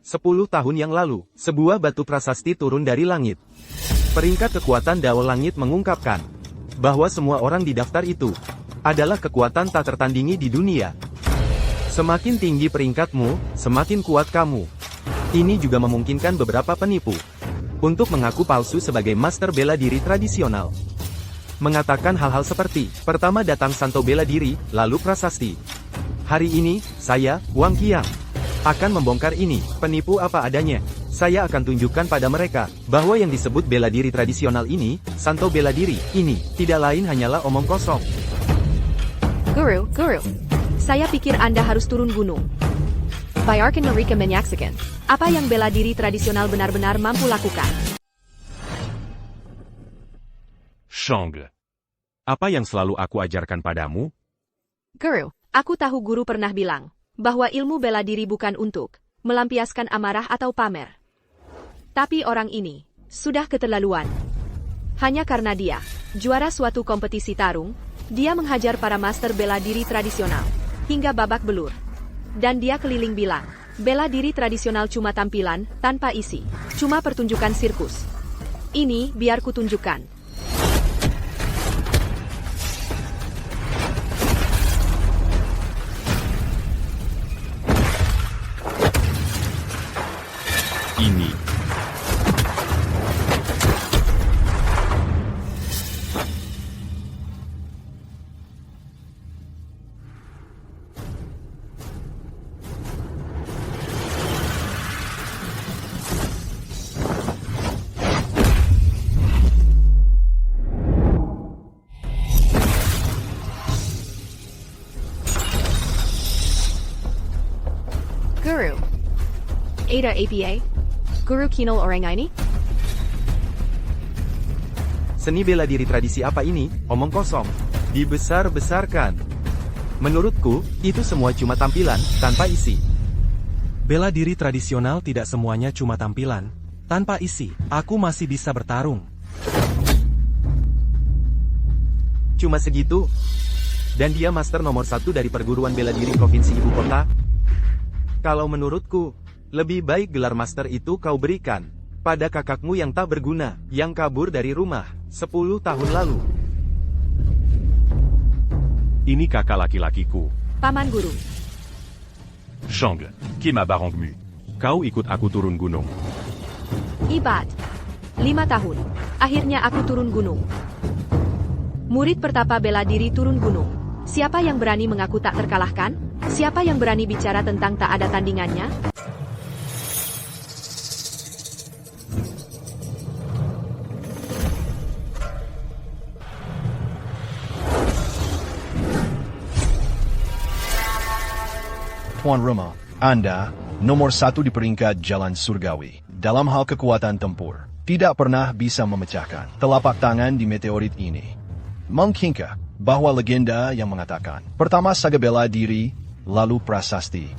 10 tahun yang lalu, sebuah batu prasasti turun dari langit. Peringkat kekuatan Dao Langit mengungkapkan bahwa semua orang di daftar itu adalah kekuatan tak tertandingi di dunia. Semakin tinggi peringkatmu, semakin kuat kamu. Ini juga memungkinkan beberapa penipu untuk mengaku palsu sebagai master bela diri tradisional. Mengatakan hal-hal seperti, pertama datang Santo bela diri, lalu prasasti. Hari ini, saya, Wang Qiang, akan membongkar ini, penipu apa adanya. Saya akan tunjukkan pada mereka, bahwa yang disebut bela diri tradisional ini, Santo bela diri, ini, tidak lain hanyalah omong kosong. Guru, saya pikir Anda harus turun gunung. Bayarkan mereka menyaksikan apa yang bela diri tradisional benar-benar mampu lakukan. Shang, apa yang selalu aku ajarkan padamu? Guru, aku tahu guru pernah bilang bahwa ilmu bela diri bukan untuk melampiaskan amarah atau pamer. Tapi orang ini sudah keterlaluan. Hanya karena dia juara suatu kompetisi tarung, dia menghajar para master bela diri tradisional hingga babak belur. Dan dia keliling bilang, bela diri tradisional cuma tampilan, tanpa isi. Cuma pertunjukan sirkus. Ini biar ku tunjukkan. Ini. Guru, Ada APA? Guru kinol orang ini? Seni bela diri tradisi apa ini, omong kosong. Dibesar-besarkan. Menurutku, itu semua cuma tampilan, tanpa isi. Bela diri tradisional tidak semuanya cuma tampilan, tanpa isi. Aku masih bisa bertarung. Cuma segitu? Dan dia master nomor 1 dari perguruan bela diri provinsi ibu kota? Kalau menurutku, lebih baik gelar master itu kau berikan pada kakakmu yang tak berguna, yang kabur dari rumah 10 tahun lalu. Ini kakak laki-lakiku. Paman guru. Shang, qui m'a barangmu. Kau ikut aku turun gunung. Ibat. 5 tahun. Akhirnya aku turun gunung. Murid pertapa bela diri turun gunung. Siapa yang berani mengaku tak terkalahkan? Siapa yang berani bicara tentang tak ada tandingannya? Tuan Rumah, Anda, nomor 1 di peringkat jalan surgawi. Dalam hal kekuatan tempur, tidak pernah bisa memecahkan telapak tangan di meteorit ini. Mungkinkah bahwa legenda yang mengatakan, pertama saga bela diri, lalu prasasti,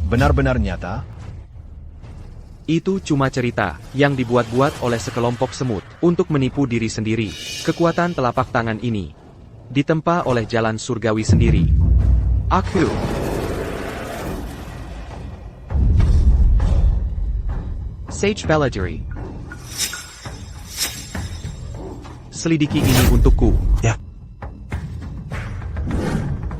benar-benar nyata? Itu cuma cerita yang dibuat-buat oleh sekelompok semut untuk menipu diri sendiri. Kekuatan telapak tangan ini ditempa oleh jalan surgawi sendiri. Aku Sage Belladiri. Selidiki ini untukku. Ya.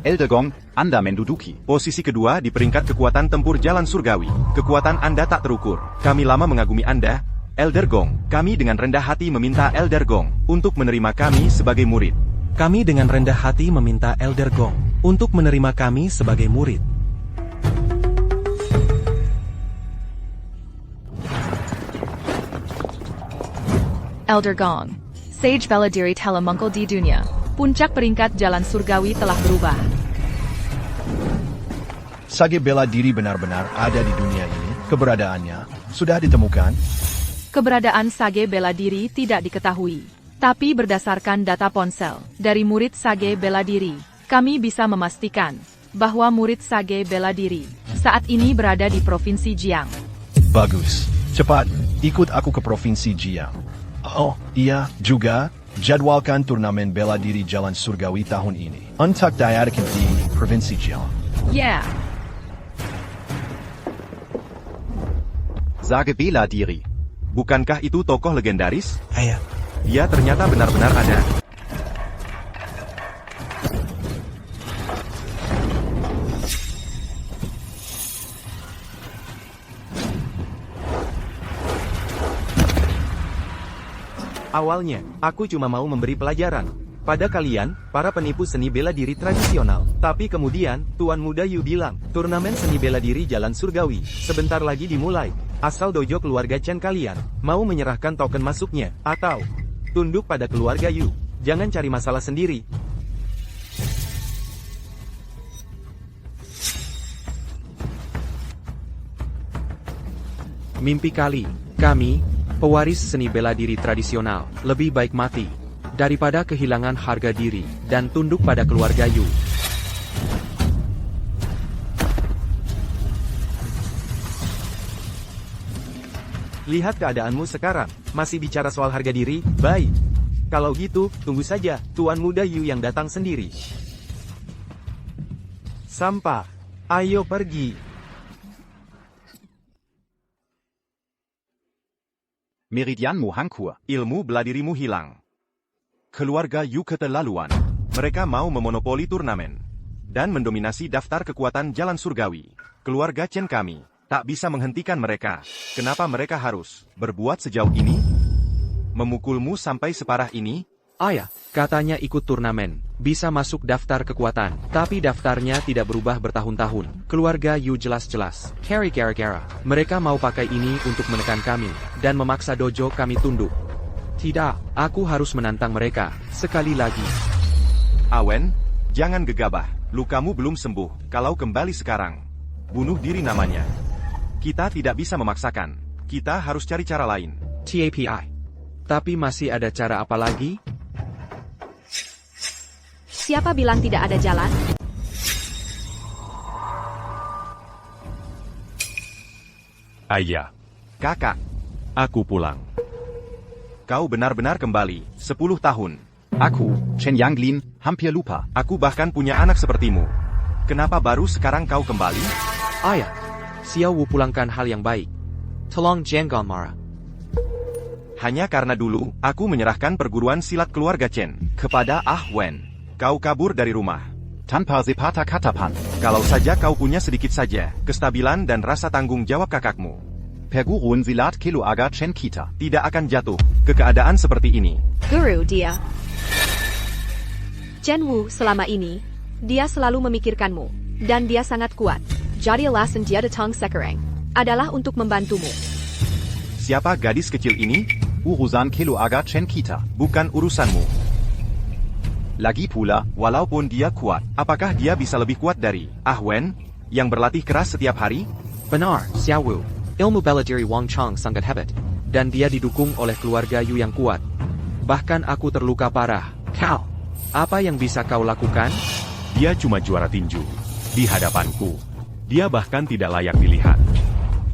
Eldergong, Anda menduduki posisi kedua di peringkat kekuatan tempur jalan surgawi. Kekuatan Anda tak terukur. Kami lama mengagumi Anda, Eldergong. Kami dengan rendah hati meminta Eldergong untuk menerima kami sebagai murid. Kami dengan rendah hati meminta Elder Gong untuk menerima kami sebagai murid. Elder Gong, Sage Belladiri telah mengkel di dunia. Puncak peringkat jalan surgawi telah berubah. Sage bela diri benar-benar ada di dunia ini. Keberadaannya sudah ditemukan. Keberadaan Sage Bela Diri tidak diketahui. Tapi berdasarkan data ponsel dari murid Sage Bela Diri, kami bisa memastikan bahwa murid Sage Bela Diri saat ini berada di Provinsi Jiang. Bagus. Cepat, ikut aku ke Provinsi Jiang. Oh, iya, juga, jadwalkan turnamen bela diri jalan surgawi tahun ini. Untuk diadakan di Provinsi Jiang. Yeah. Sage bela diri. Bukankah itu tokoh legendaris? Ayah. Dia ternyata benar-benar ada. Awalnya, aku cuma mau memberi pelajaran pada kalian, para penipu seni bela diri tradisional. Tapi kemudian, Tuan Muda Yu bilang, turnamen seni bela diri Jalan Surgawi sebentar lagi dimulai. Asal dojo keluarga Chen kalian mau menyerahkan token masuknya, atau tunduk pada keluarga Yu. Jangan cari masalah sendiri. Mimpi kami, pewaris seni bela diri tradisional, lebih baik mati daripada kehilangan harga diri dan tunduk pada keluarga Yu. Lihat keadaanmu sekarang, masih bicara soal harga diri, baik. Kalau gitu, tunggu saja, Tuan Muda Yu yang datang sendiri. Sampah, ayo pergi. Meridianmu hangkur. Ilmu bela dirimu hilang. Keluarga Yu keterlaluan. Mereka mau memonopoli turnamen dan mendominasi daftar kekuatan Jalan Surgawi. Keluarga Chen kami tak bisa menghentikan mereka. Kenapa mereka harus berbuat sejauh ini? Memukulmu sampai separah ini? Ayah, katanya ikut turnamen, bisa masuk daftar kekuatan, tapi daftarnya tidak berubah bertahun-tahun. Keluarga Yu jelas-jelas carry gara-gara. Mereka mau pakai ini untuk menekan kami, dan memaksa dojo kami tunduk. Tidak, aku harus menantang mereka, sekali lagi. Awen, jangan gegabah. Lukamu belum sembuh. Kalau kembali sekarang, bunuh diri namanya. Kita tidak bisa memaksakan. Kita harus cari cara lain. TAPI. Tapi masih ada cara apa lagi? Siapa bilang tidak ada jalan? Ayah, Kakak, aku pulang. kau benar-benar kembali. 10 tahun. Aku, Chen Yanglin, hampir lupa. Aku bahkan punya anak sepertimu. Kenapa baru sekarang kau kembali? Ayah, Xiao Wu pulangkan hal yang baik. Tolong jangan marah. Hanya karena dulu, aku menyerahkan perguruan silat keluarga Chen kepada Ah Wen. Kau kabur dari rumah. Tanpa sepatah kata pan. Kalau saja kau punya sedikit saja kestabilan dan rasa tanggung jawab kakakmu, perguruan silat keluarga Chen kita tidak akan jatuh ke keadaan seperti ini. Guru dia. Chen Wu selama ini, dia selalu memikirkanmu, dan dia sangat kuat. Jadi alasan dia datang sekarang adalah untuk membantumu. Siapa gadis kecil ini? Urusan keluarga Chen kita, bukan urusanmu. Lagi pula, walaupun dia kuat, apakah dia bisa lebih kuat dari Ah Wen, yang berlatih keras setiap hari? Benar, Xiao Wu. Ilmu bela diri Wang Chang sangat hebat, dan dia didukung oleh keluarga Yu yang kuat. Bahkan aku terluka parah. Kau, apa yang bisa kau lakukan? Dia cuma juara tinju. Di hadapanku. Dia bahkan tidak layak dilihat.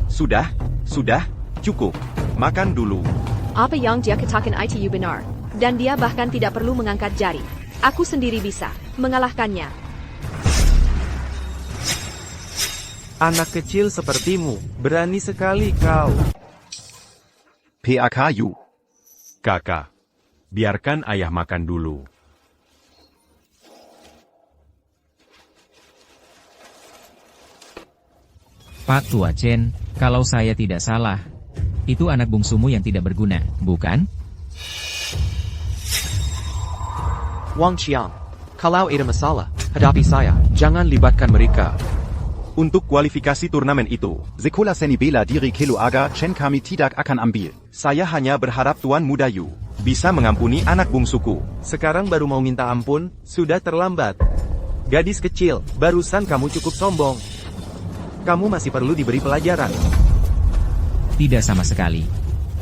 Sudah, cukup. Makan dulu. Apa yang dia katakan itu benar, dan dia bahkan tidak perlu mengangkat jari. Aku sendiri bisa mengalahkannya. Anak kecil sepertimu, berani sekali kau. PAK Yu. Kakak, biarkan ayah makan dulu. Pak Tua Chen, kalau saya tidak salah, itu anak bungsumu yang tidak berguna, bukan? Wang Qiang, kalau ada masalah, hadapi saya, jangan libatkan mereka. Untuk kualifikasi turnamen itu, sekolah seni bela diri keluarga Chen kami tidak akan ambil. Saya hanya berharap Tuan Muda Yu bisa mengampuni anak bungsuku. Sekarang baru mau minta ampun, sudah terlambat. Gadis kecil, barusan kamu cukup sombong. Kamu masih perlu diberi pelajaran. Tidak sama sekali.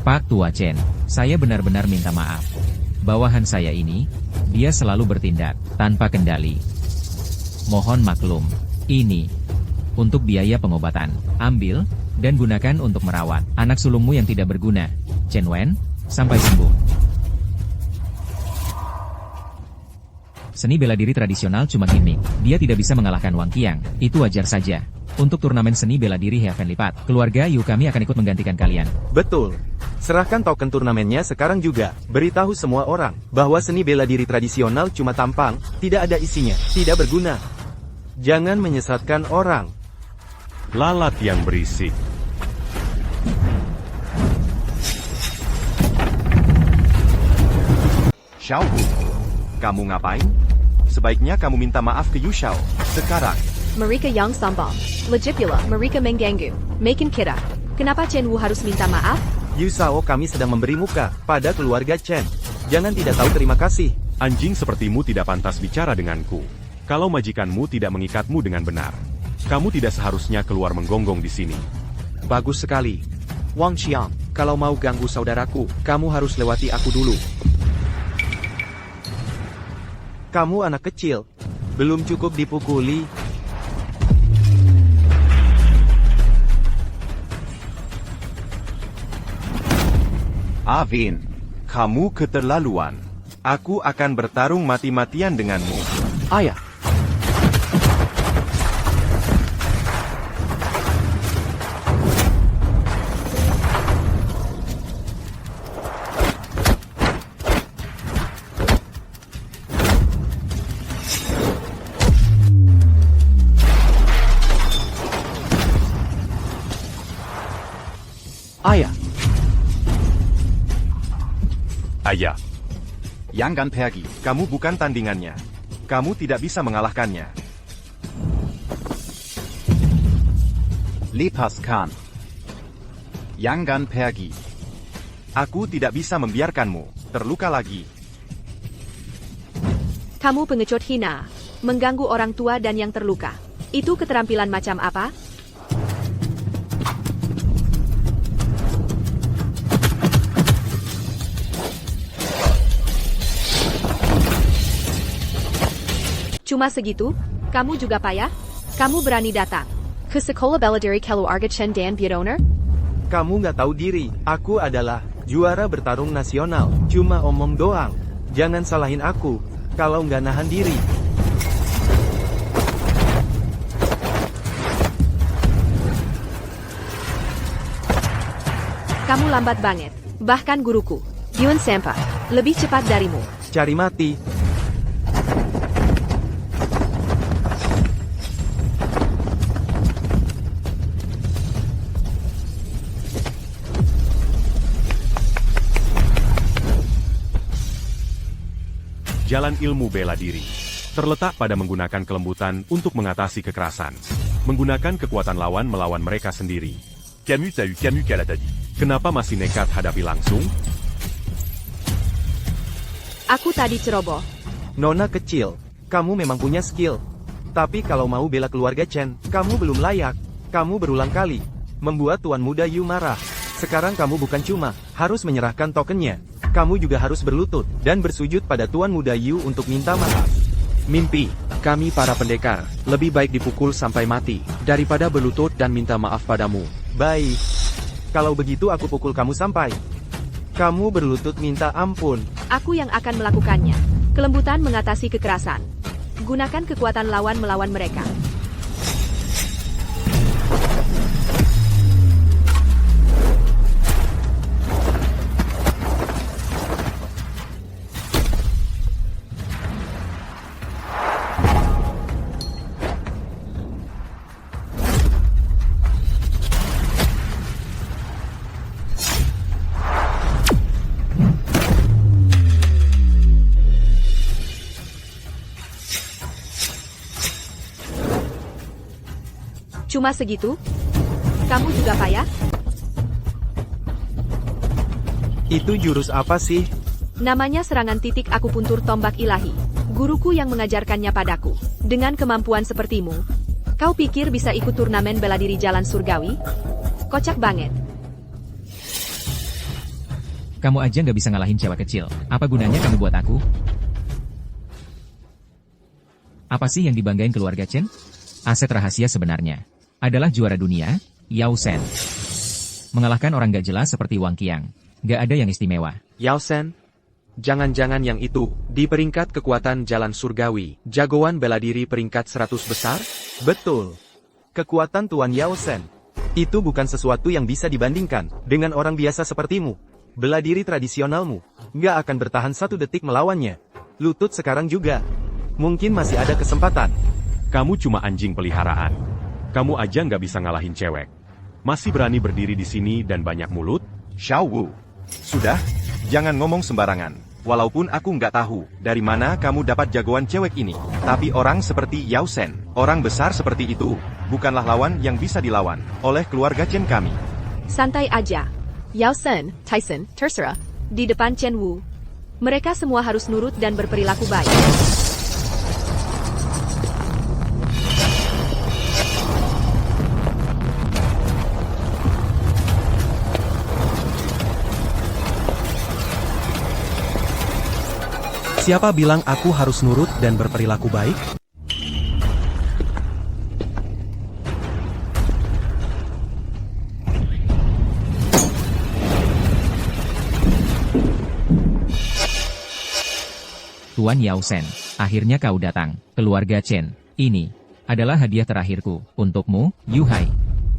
Pak Tua Chen, saya benar-benar minta maaf. Bawahan saya ini, dia selalu bertindak tanpa kendali. Mohon maklum, ini untuk biaya pengobatan. Ambil, dan gunakan untuk merawat anak sulungmu yang tidak berguna. Chen Wen, sampai sembuh. Seni bela diri tradisional cuma gimmick. Dia tidak bisa mengalahkan Wang Qiang, itu wajar saja. Untuk turnamen seni bela diri Heavenly Path, keluarga Yu kami akan ikut menggantikan kalian. Betul. Serahkan token turnamennya sekarang juga. Beritahu semua orang bahwa seni bela diri tradisional cuma tampang, tidak ada isinya, tidak berguna. Jangan menyesatkan orang. Lalat yang berisik. Xiao Hu, kamu ngapain? Sebaiknya kamu minta maaf ke Yu Xiao, sekarang. Mereka yang sombong. Lagi pula, mereka mengganggu. Makin kira. Kenapa Chen Wu harus minta maaf? Yu Shao, kami sedang memberi muka pada keluarga Chen. Jangan tidak tahu terima kasih. Anjing sepertimu tidak pantas bicara denganku. Kalau majikanmu tidak mengikatmu dengan benar, kamu tidak seharusnya keluar menggonggong di sini. Bagus sekali. Wang Xiang, kalau mau ganggu saudaraku, kamu harus lewati aku dulu. Kamu anak kecil. Belum cukup dipukuli. Avin, kamu keterlaluan. Aku akan bertarung mati-matian denganmu. Ayah. Ayah. Ayah, Yang Gan Pergi, kamu bukan tandingannya. Kamu tidak bisa mengalahkannya. Lepaskan. Yang Gan Pergi. Aku tidak bisa membiarkanmu terluka lagi. Kamu pengecut hina. Mengganggu orang tua dan yang terluka. Itu keterampilan macam apa? Cuma segitu? Kamu juga payah? Kamu berani datang ke sekolah bela diri keluarga Chen dan Biodoner? Kamu nggak tahu diri. Aku adalah juara bertarung nasional. Cuma omong doang. Jangan salahin aku kalau nggak nahan diri. Kamu lambat banget. Bahkan guruku, Yuan Senpai, lebih cepat darimu. Cari mati. jalan ilmu bela diri terletak pada menggunakan kelembutan untuk mengatasi kekerasan. Menggunakan kekuatan lawan melawan mereka sendiri. Kenapa masih nekat hadapi langsung? Aku tadi ceroboh. Nona kecil, kamu memang punya skill. Tapi kalau mau bela keluarga Chen, kamu belum layak. Kamu berulang kali membuat Tuan Muda Yu marah. Sekarang kamu bukan cuma harus menyerahkan tokennya, kamu juga harus berlutut dan bersujud pada Tuan Muda Yu untuk minta maaf. Mimpi, kami para pendekar, lebih baik dipukul sampai mati, daripada berlutut dan minta maaf padamu. Baik. Kalau begitu aku pukul kamu sampai kamu berlutut minta ampun. Aku yang akan melakukannya. Kelembutan mengatasi kekerasan. Gunakan kekuatan lawan melawan mereka. Cuma segitu? Kamu juga payah? Itu jurus apa sih? Namanya serangan titik akupuntur tombak ilahi. Guruku yang mengajarkannya padaku. Dengan kemampuan sepertimu, kau pikir bisa ikut turnamen bela diri jalan surgawi? Kocak banget. Kamu aja nggak bisa ngalahin cewek kecil. Apa gunanya kamu buat aku? Apa sih yang dibanggain keluarga Chen? Aset rahasia sebenarnya adalah juara dunia, Yao Shen. Mengalahkan orang gak jelas seperti Wang Qiang. Gak ada yang istimewa. Yao Shen? Jangan-jangan yang itu, di peringkat kekuatan jalan surgawi, jagoan bela diri peringkat 100 besar? Betul. Kekuatan Tuan Yao Shen. Itu bukan sesuatu yang bisa dibandingkan dengan orang biasa sepertimu. Bela diri tradisionalmu nggak akan bertahan 1 detik melawannya. Lutut sekarang juga. Mungkin masih ada kesempatan. Kamu cuma anjing peliharaan. Kamu aja nggak bisa ngalahin cewek. Masih berani berdiri di sini dan banyak mulut? Xiao Wu. Sudah, jangan ngomong sembarangan. Walaupun aku nggak tahu dari mana kamu dapat jagoan cewek ini. Tapi orang seperti Yao Shen, orang besar seperti itu, bukanlah lawan yang bisa dilawan oleh keluarga Chen kami. Santai aja. Yao Shen, Tyson, terserah. Di depan Chen Wu. Mereka semua harus nurut dan berperilaku baik. Siapa bilang aku harus nurut dan berperilaku baik? Tuan Yao Shen, akhirnya kau datang, keluarga Chen. Ini adalah hadiah terakhirku untukmu, Yu Hai.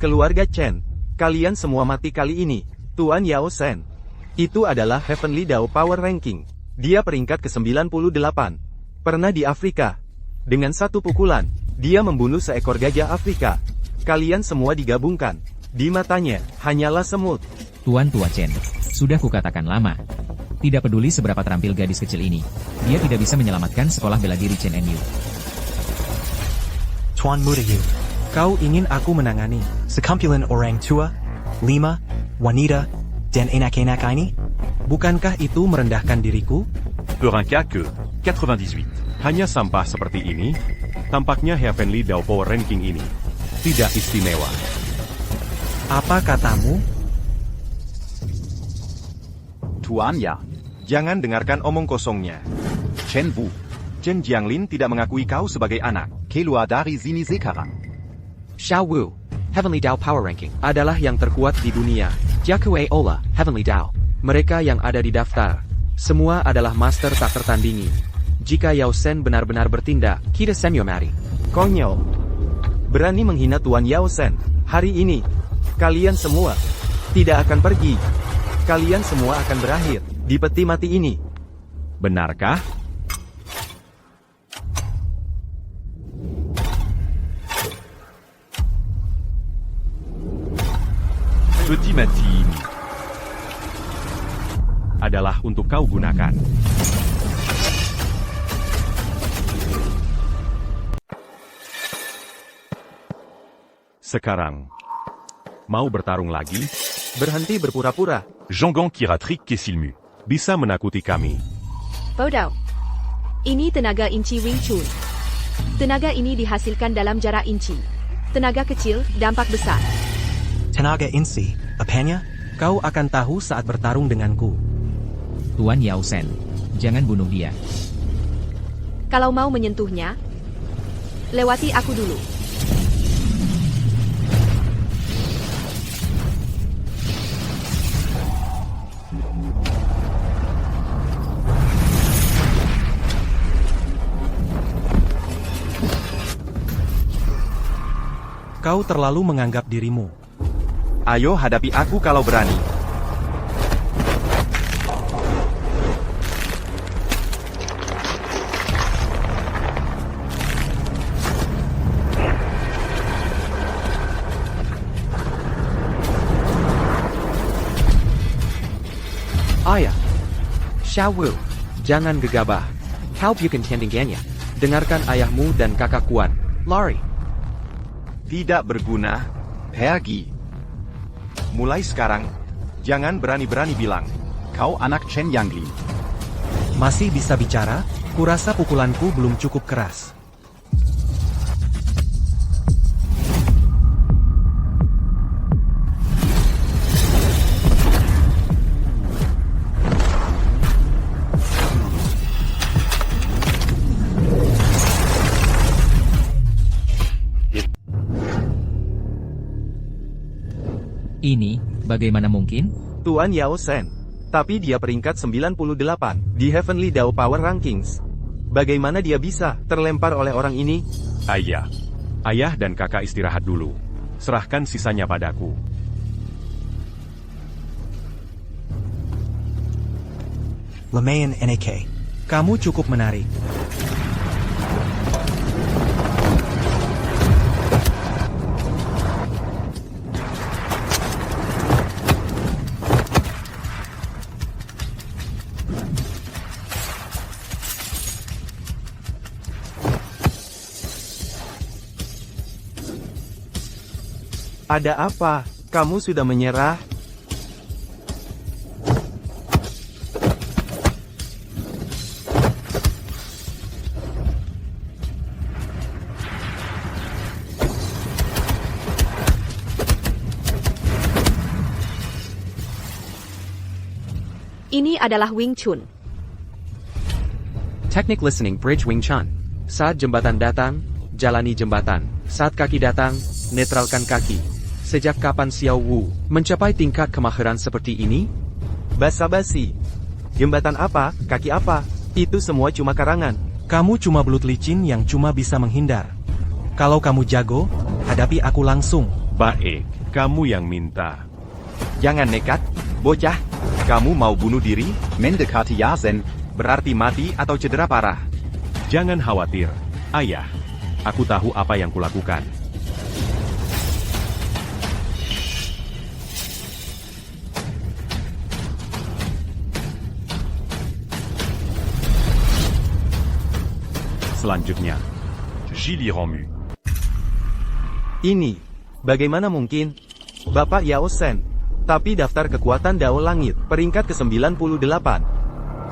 Keluarga Chen, kalian semua mati kali ini. Tuan Yao Shen. Itu adalah Heavenly Dao Power Ranking. Dia peringkat ke-98. Pernah di Afrika. Dengan 1 pukulan, dia membunuh seekor gajah Afrika. Kalian semua digabungkan. Di matanya, hanyalah semut. Tuan Tua Chen, sudah kukatakan lama. Tidak peduli seberapa terampil gadis kecil ini, dia tidak bisa menyelamatkan sekolah bela diri Chen NU. Tuan Muda Yu, kau ingin aku menangani sekumpulan orang tua, 5 wanita, dan enak-enak ini? Bukankah itu merendahkan diriku? Pour un cas que 98. Hanya sampah seperti ini, tampaknya Heavenly Dao Power Ranking ini tidak istimewa. Apa katamu? Tuan Ya, jangan dengarkan omong kosongnya. Chen Wu, Chen Jianglin tidak mengakui kau sebagai anak. Keluar dari sini sekarang. Xiao Wu, Heavenly Dao Power Ranking, adalah yang terkuat di dunia. Jiakue Ola, Heavenly Dao. Mereka yang ada di daftar, semua adalah master tak tertandingi. Jika Yao Shen benar-benar bertindak, kita semua mati. Konyol. Berani menghina Tuan Yao Shen. Hari ini, kalian semua tidak akan pergi. Kalian semua akan berakhir di peti mati ini. Benarkah? Peti mati ini adalah untuk kau gunakan. Sekarang, mau bertarung lagi? Berhenti berpura-pura. Zhonggang Kiratrik Kesilmu bisa menakuti kami. Bodoh. Ini tenaga inci Wing Chun. Tenaga ini dihasilkan dalam jarak inci. Tenaga kecil, dampak besar. Tenaga inci, apanya? Kau akan tahu saat bertarung denganku. Tuan Yao Shen, jangan bunuh dia. Kalau mau menyentuhnya, lewati aku dulu. Kau terlalu menganggap dirimu. Ayo hadapi aku kalau berani. Ayah, Xiao Wu, jangan gegabah. Kau bukan tandingannya. Dengarkan ayahmu dan kakak Kuan. Lari. Tidak berguna. Pergi. Mulai sekarang, jangan berani-berani bilang, kau anak Chen Yanglin. Masih bisa bicara? Kurasa pukulanku belum cukup keras. Ini, bagaimana mungkin? Tuan Yao Shen. Tapi dia peringkat 98 di Heavenly Dao Power Rankings. Bagaimana dia bisa terlempar oleh orang ini? Ayah, Ayah dan kakak istirahat dulu. Serahkan sisanya padaku. Lemayan NAK. Kamu cukup menarik. Ada apa? Kamu sudah menyerah? Ini adalah Wing Chun. Teknik listening bridge Wing Chun. Saat jembatan datang, jalani jembatan. Saat kaki datang, netralkan kaki. Sejak kapan Xiao Wu mencapai tingkat kemahiran seperti ini? Basa-basi. Jembatan apa, kaki apa, itu semua cuma karangan. Kamu cuma belut licin yang cuma bisa menghindar. Kalau kamu jago, hadapi aku langsung. Baik, kamu yang minta. Jangan nekat, bocah. Kamu mau bunuh diri? Mendekati Yazen. Berarti mati atau cedera parah. Jangan khawatir, ayah. Aku tahu apa yang kulakukan. Selanjutnya, Gili Romu. Ini, bagaimana mungkin? Bapak Yao Sen. Tapi daftar kekuatan Dao Langit, peringkat ke-98.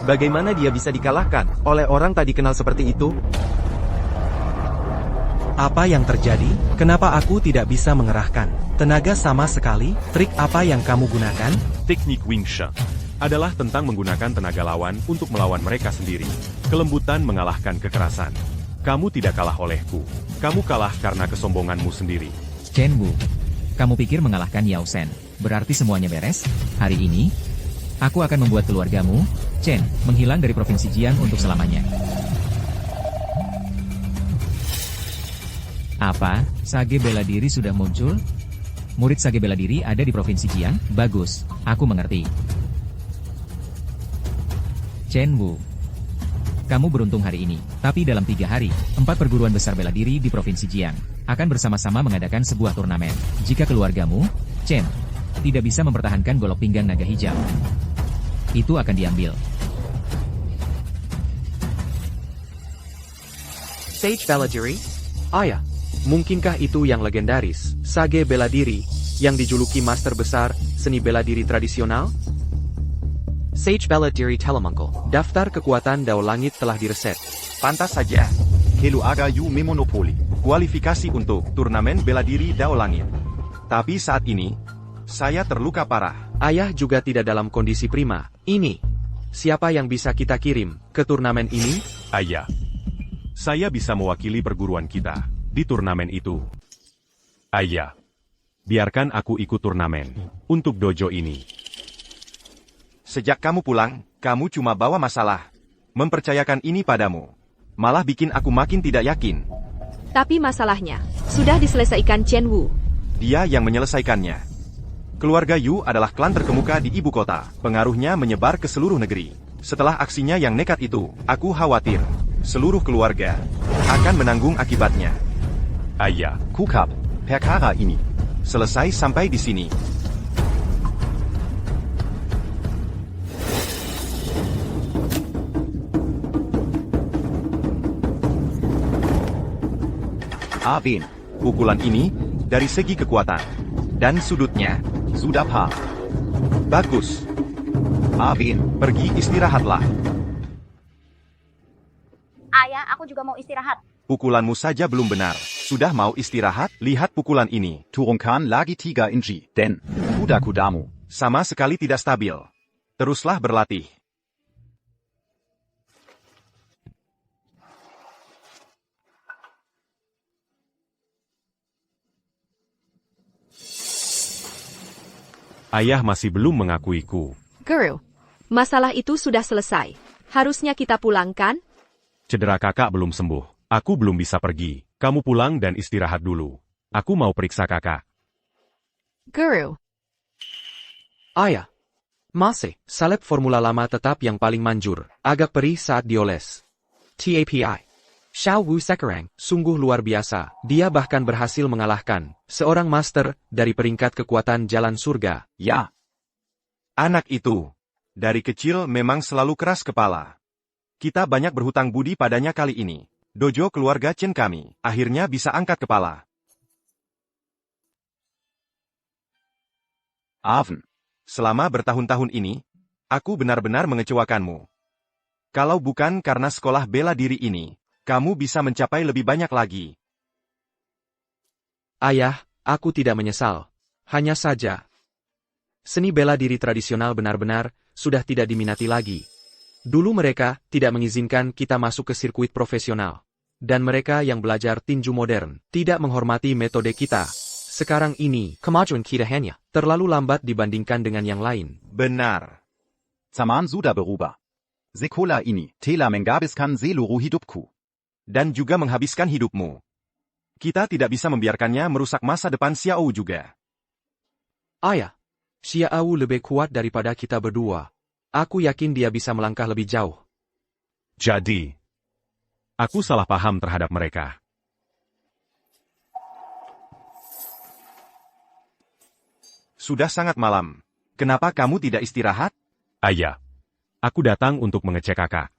Bagaimana dia bisa dikalahkan oleh orang tak dikenal seperti itu? Apa yang terjadi? Kenapa aku tidak bisa mengerahkan tenaga sama sekali? Trik apa yang kamu gunakan? Teknik Wing Chun adalah tentang menggunakan tenaga lawan untuk melawan mereka sendiri. Kelembutan mengalahkan kekerasan. Kamu tidak kalah olehku. Kamu kalah karena kesombonganmu sendiri. Chen Wu, kamu pikir mengalahkan Yao Sen berarti semuanya beres? Hari ini, aku akan membuat keluargamu, Chen, menghilang dari Provinsi Jiang untuk selamanya. Apa? Sage bela diri sudah muncul? Murid Sage bela diri ada di Provinsi Jiang? Bagus, aku mengerti. Chen Wu, kamu beruntung hari ini, tapi dalam 3 hari, 4 perguruan besar bela diri di Provinsi Jiang akan bersama-sama mengadakan sebuah turnamen. Jika keluargamu, Chen, tidak bisa mempertahankan golok pinggang naga hijau, itu akan diambil. Sage bela diri? Ayah, mungkinkah itu yang legendaris, Sage bela diri, yang dijuluki master besar, seni bela diri tradisional? Sage bela diri Telemungkel. Daftar kekuatan Dao Langit telah direset. Pantas saja. Kelu Aga Yu Memonopoli. Kualifikasi untuk turnamen bela diri Dao Langit. Tapi saat ini, saya terluka parah. Ayah juga tidak dalam kondisi prima. Ini, siapa yang bisa kita kirim ke turnamen ini? Ayah, saya bisa mewakili perguruan kita di turnamen itu. Ayah, biarkan aku ikut turnamen untuk dojo ini. Sejak kamu pulang, kamu cuma bawa masalah. Mempercayakan ini padamu malah bikin aku makin tidak yakin. Tapi masalahnya sudah diselesaikan Chen Wu. Dia yang menyelesaikannya. Keluarga Yu adalah klan terkemuka di ibu kota. Pengaruhnya menyebar ke seluruh negeri. Setelah aksinya yang nekat itu, aku khawatir seluruh keluarga akan menanggung akibatnya. Ayah, Kukap, perkara ini Selesai sampai di sini. Arvin, Pukulan ini, dari segi kekuatan, dan sudutnya, sudah paham. bagus. Arvin, Pergi istirahatlah. Ayah, aku juga mau istirahat. Pukulanmu saja belum benar. Sudah mau istirahat? Lihat pukulan ini. turunkan lagi 3 inci, dan kuda-kudamu Sama sekali tidak stabil. Teruslah berlatih. ayah masih belum mengakuiku. Guru, masalah itu sudah selesai. Harusnya kita pulangkan? Cedera kakak belum sembuh. Aku belum bisa pergi. Kamu pulang dan istirahat dulu. Aku mau periksa kakak. Guru, Ayah. Masih, salep formula lama tetap yang paling manjur, agak perih saat dioles. TAPI. Xiao Wu Sekerang, sungguh luar biasa, dia bahkan berhasil mengalahkan seorang master dari peringkat kekuatan jalan surga. Ya. Anak itu, dari kecil memang selalu keras kepala. Kita banyak berhutang budi padanya kali ini. Dojo keluarga Chen kami, akhirnya bisa angkat kepala. Aven. Selama bertahun-tahun ini, aku benar-benar mengecewakanmu. Kalau bukan karena sekolah bela diri ini, kamu bisa mencapai lebih banyak lagi. Ayah, aku tidak menyesal. Hanya saja, seni bela diri tradisional benar-benar sudah tidak diminati lagi. Dulu mereka tidak mengizinkan kita masuk ke sirkuit profesional. Dan mereka yang belajar tinju modern tidak menghormati metode kita. Sekarang ini, kemajuan kita hanya terlalu lambat dibandingkan dengan yang lain. Benar. Zaman sudah berubah. Sekolah ini telah menghabiskan seluruh hidupku. Dan juga menghabiskan hidupmu. Kita tidak bisa membiarkannya merusak masa depan Xiao juga. Ayah, Xiao lebih kuat daripada kita berdua. Aku yakin dia bisa melangkah lebih jauh. Jadi, aku salah paham terhadap mereka. Sudah sangat malam. Kenapa kamu tidak istirahat? Ayah, aku datang untuk mengecek kakak.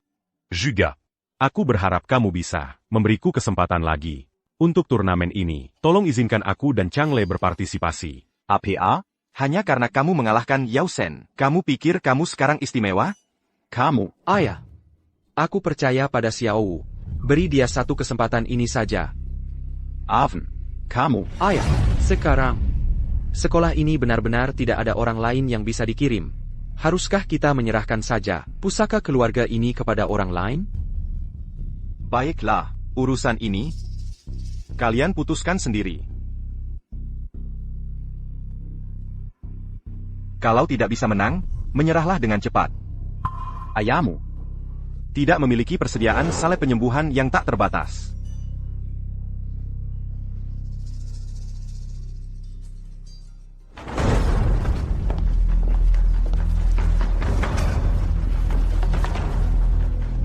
Juga, aku berharap kamu bisa memberiku kesempatan lagi. Untuk turnamen ini, tolong izinkan aku dan Changle berpartisipasi. APA? Hanya karena kamu mengalahkan Yao Shen, kamu pikir kamu sekarang istimewa? Kamu. Ayah, aku percaya pada Xiao Wu. Beri dia satu kesempatan ini saja. Aven. Kamu. Ayah, sekarang, sekolah ini benar-benar tidak ada orang lain yang bisa dikirim. Haruskah kita menyerahkan saja pusaka keluarga ini kepada orang lain? Baiklah, urusan ini, kalian putuskan sendiri. Kalau tidak bisa menang, menyerahlah dengan cepat. Ayahmu. Tidak memiliki persediaan salep penyembuhan yang tak terbatas.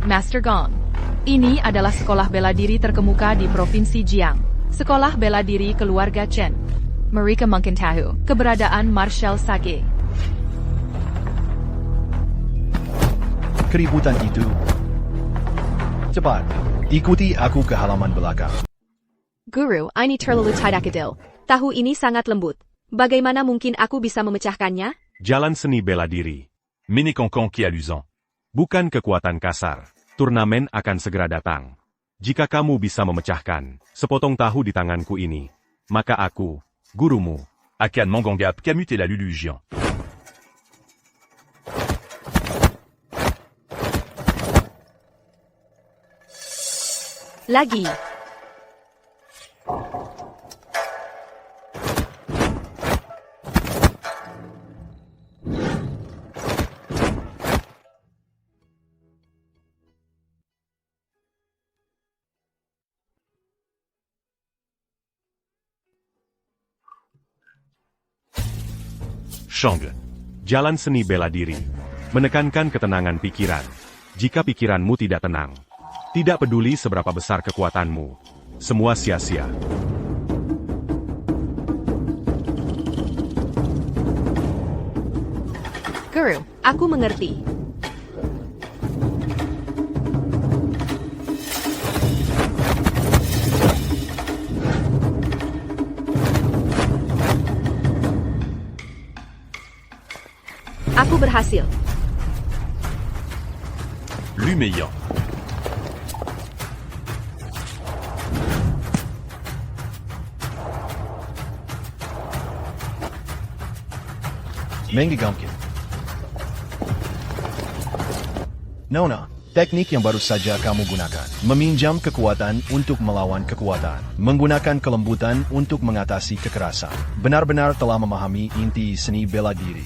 Master Gong. Ini adalah sekolah bela diri terkemuka di Provinsi Jiang. Sekolah bela diri keluarga Chen. Mereka mungkin tahu keberadaan Marshal Sage. Keributan itu. Cepat, ikuti aku ke halaman belakang. Guru, ini terlalu tidak adil. Tahu ini sangat lembut. Bagaimana mungkin aku bisa memecahkannya? Jalan seni bela diri. Mini Kongkong Kialuzon. Bukan kekuatan kasar. Turnamen akan segera datang. Jika kamu bisa memecahkan sepotong tahu di tanganku ini, maka aku, gurumu, akan menganggap kamu telah lulusan. Lagi. Shong. Jalan seni bela diri. Menekankan ketenangan pikiran. Jika pikiranmu tidak tenang, tidak peduli seberapa besar kekuatanmu, semua sia-sia. Guru, aku mengerti. Aku berhasil. Lumeyan. Menggigantkan. Nona, teknik yang baru saja kamu gunakan. Meminjam kekuatan untuk melawan kekuatan. Menggunakan kelembutan untuk mengatasi kekerasan. Benar-benar telah memahami inti seni bela diri.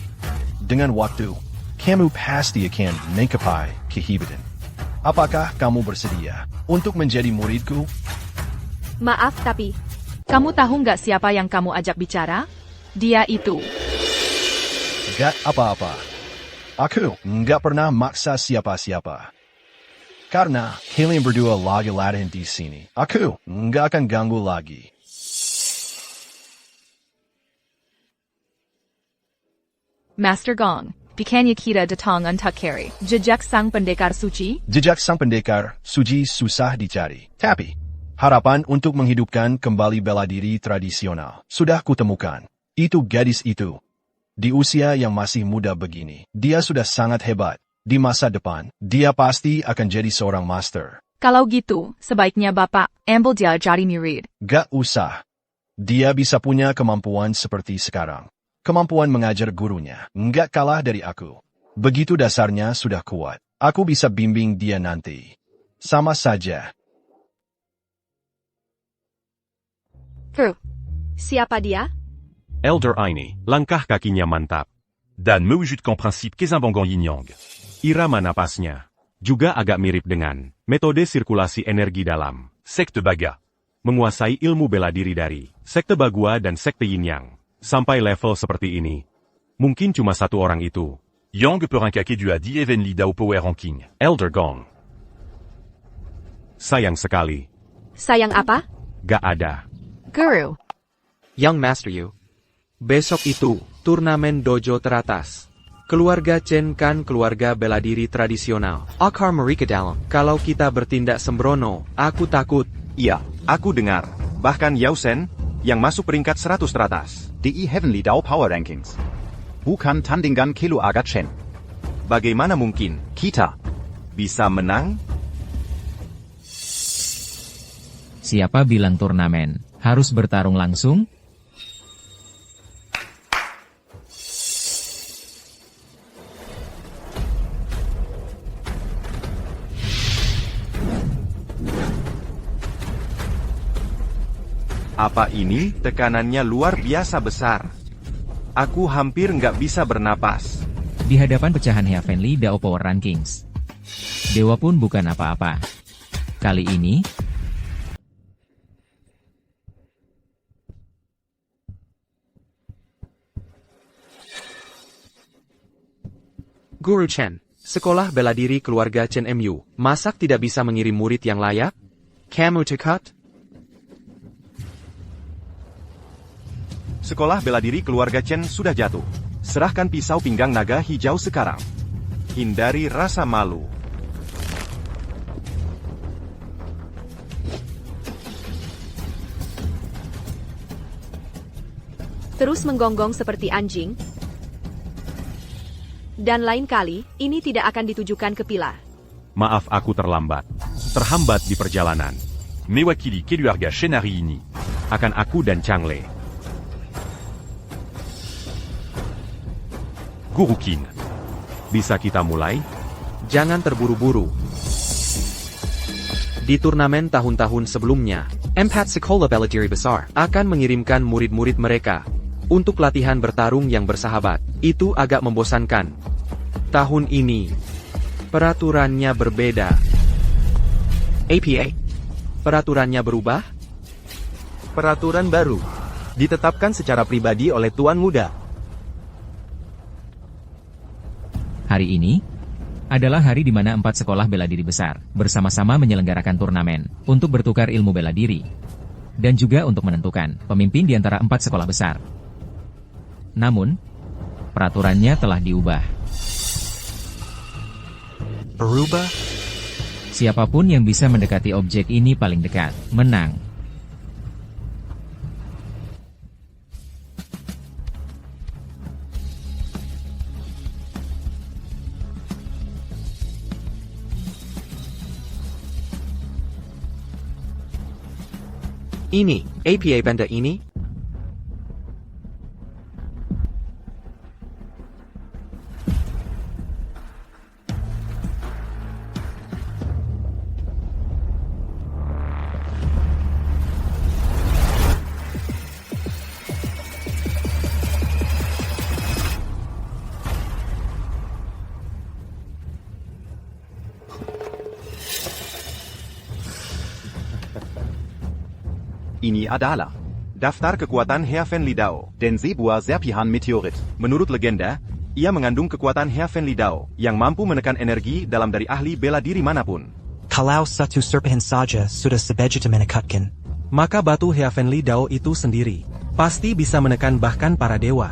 Dengan waktu, kamu pasti akan mencapai kehebatan. Apakah kamu bersedia untuk menjadi muridku? Maaf tapi, Kamu tahu nggak siapa yang kamu ajak bicara? Dia itu. Gak apa-apa. Aku nggak pernah maksa siapa-siapa. Karena kalian berdua lagi latihan di sini, aku nggak akan ganggu lagi. Master Gong, bukannya kita datang untuk cari jejak sang pendekar suci? Jejak sang pendekar suci susah dicari. Tapi, harapan untuk menghidupkan kembali bela diri tradisional sudah kutemukan. Itu gadis itu. Di usia yang masih muda begini, dia sudah sangat hebat. Di masa depan, dia pasti akan jadi seorang master. Kalau gitu, sebaiknya Bapak ambil dia jadi murid. Gak usah. Dia bisa punya kemampuan seperti sekarang. Kemampuan mengajar gurunya nggak kalah dari aku. Begitu dasarnya sudah kuat. Aku bisa bimbing dia nanti. Sama saja. siapa dia? Elder ini, langkah kakinya mantap. Dan mewujudkan prinsip keseimbangan yin-yang. Irama napasnya juga agak mirip dengan metode sirkulasi energi dalam sekte Baga. Menguasai ilmu bela diri dari sekte Bagua dan sekte Yin-Yang. Sampai level seperti ini, mungkin cuma satu orang itu. Yang per un kake du Adi Evenly Dao Power Ranking. Elder Gong. Sayang sekali, Sayang apa? gak ada. Guru, Young Master Yu. Besok itu, turnamen dojo teratas. Keluarga Chen kan keluarga bela diri tradisional. Akar mereka dalam. Kalau kita bertindak sembrono, aku takut. Iya, aku dengar. Bahkan Yao Sen, yang masuk peringkat 100 teratas. DI Heavenly Dao Power Rankings. Bukan tandingan Kilo Aga Chen. Bagaimana mungkin Kita. bisa menang? Siapa bilang turnamen harus bertarung langsung? Apa ini? Tekanannya luar biasa besar. Aku hampir nggak bisa bernapas. Di hadapan pecahan Heavenly Dao Power Rankings, dewa pun bukan apa-apa. Kali ini, Guru Chen, sekolah bela diri keluarga Chen MU, masak tidak bisa mengirim murid yang layak? Kamu tekad? Sekolah bela diri keluarga Chen sudah jatuh. Serahkan pisau pinggang naga hijau sekarang. Hindari rasa malu. Terus menggonggong seperti anjing? Dan lain kali, ini tidak akan ditujukan ke pilar. Maaf aku terlambat. Terhambat di perjalanan. Mewakili keluarga Chen hari ini. Akan aku dan Changle. Guru Qin. Bisa kita mulai? Jangan terburu-buru. Di turnamen tahun-tahun sebelumnya, Empat Sekolah Bela Diri Besar akan mengirimkan murid-murid mereka untuk latihan bertarung yang bersahabat. Itu agak membosankan. Tahun ini, peraturannya berbeda. APA, peraturannya berubah? Peraturan baru ditetapkan secara pribadi oleh Tuan Muda. hari ini adalah hari di mana 4 sekolah bela diri besar bersama-sama menyelenggarakan turnamen untuk bertukar ilmu bela diri dan juga untuk menentukan pemimpin di antara 4 sekolah besar. Namun, peraturannya telah diubah. Berubah? Siapapun yang bisa mendekati objek ini paling dekat, menang. Ini, APA benda ini? Ini adalah daftar kekuatan Heavenly Dao. Den Zebua Serpihan Meteorit. Menurut legenda, ia mengandung kekuatan Heavenly Dao yang mampu menekan energi dalam dari ahli bela diri manapun. Kalau satu serpihan saja sudah sebegitu menakutkan, maka batu Heavenly Dao itu sendiri pasti bisa menekan bahkan para dewa.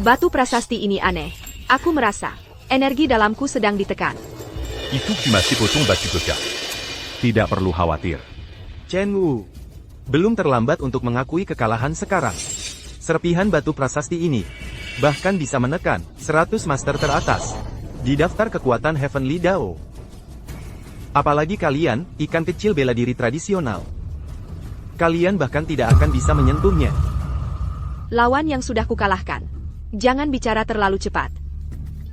Batu prasasti ini aneh. Aku merasa energi dalamku sedang ditekan. Itu cuma sepotong batu bekas. Tidak perlu khawatir. Chen Wu, belum terlambat untuk mengakui kekalahan sekarang. Serpihan batu prasasti ini bahkan bisa menekan 100 master teratas di daftar kekuatan Heavenly Dao. Apalagi kalian, ikan kecil bela diri tradisional. Kalian bahkan tidak akan bisa menyentuhnya. Lawan yang sudah kukalahkan. Jangan bicara terlalu cepat.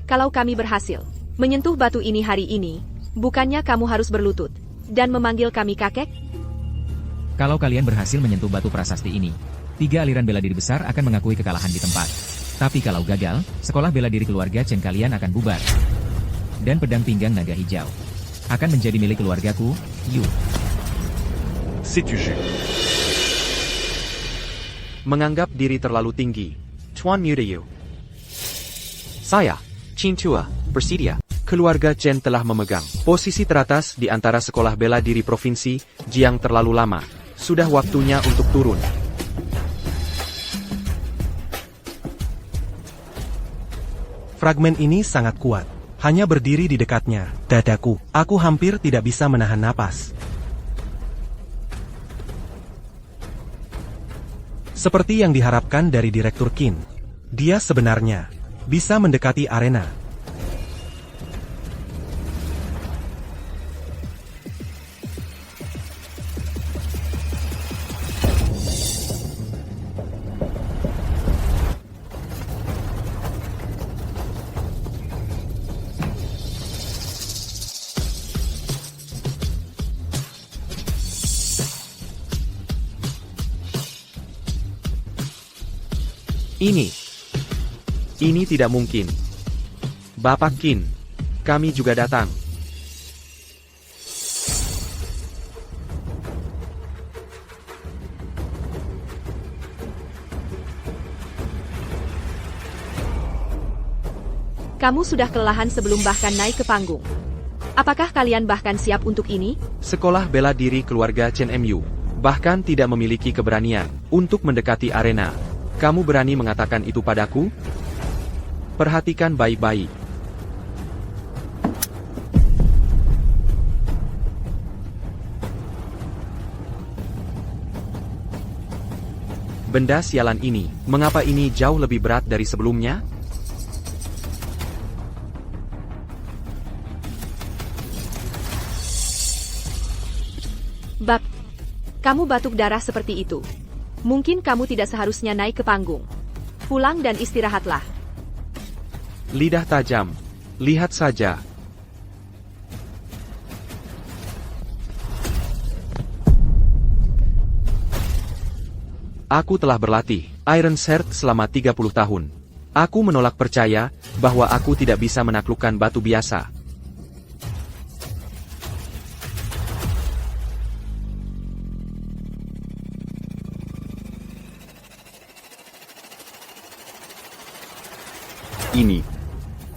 Kalau kami berhasil menyentuh batu ini hari ini, bukannya kamu harus berlutut dan memanggil kami kakek? Kalau kalian berhasil menyentuh batu prasasti ini, 3 aliran bela diri besar akan mengakui kekalahan di tempat. Tapi kalau gagal, sekolah bela diri keluarga Chen kalian akan bubar. Dan pedang pinggang naga hijau akan menjadi milik keluargaku, Yu. C'est juste. Menganggap diri terlalu tinggi. Tuan Muda Yu. Saya, Qin Tua, bersedia. Keluarga Chen telah memegang posisi teratas di antara sekolah bela diri provinsi Jiang terlalu lama. Sudah waktunya untuk turun. Fragmen ini sangat kuat. Hanya berdiri di dekatnya, dadaku, aku hampir tidak bisa menahan napas. Seperti yang diharapkan dari Direktur Qin, dia sebenarnya bisa mendekati arena. Ini tidak mungkin. Bapak Qin, kami juga datang. Kamu sudah kelelahan sebelum bahkan naik ke panggung. Apakah kalian bahkan siap untuk ini? Sekolah bela diri keluarga Chen Mu bahkan tidak memiliki keberanian untuk mendekati arena. Kamu berani mengatakan itu padaku? Perhatikan baik-baik. Benda sialan ini, mengapa ini jauh lebih berat dari sebelumnya? Bab, kamu batuk darah seperti itu. Mungkin kamu tidak seharusnya naik ke panggung. Pulang dan istirahatlah. Lidah tajam. Lihat saja. Aku telah berlatih Iron Sword selama 30 tahun. Aku menolak percaya bahwa aku tidak bisa menaklukkan batu biasa. Ini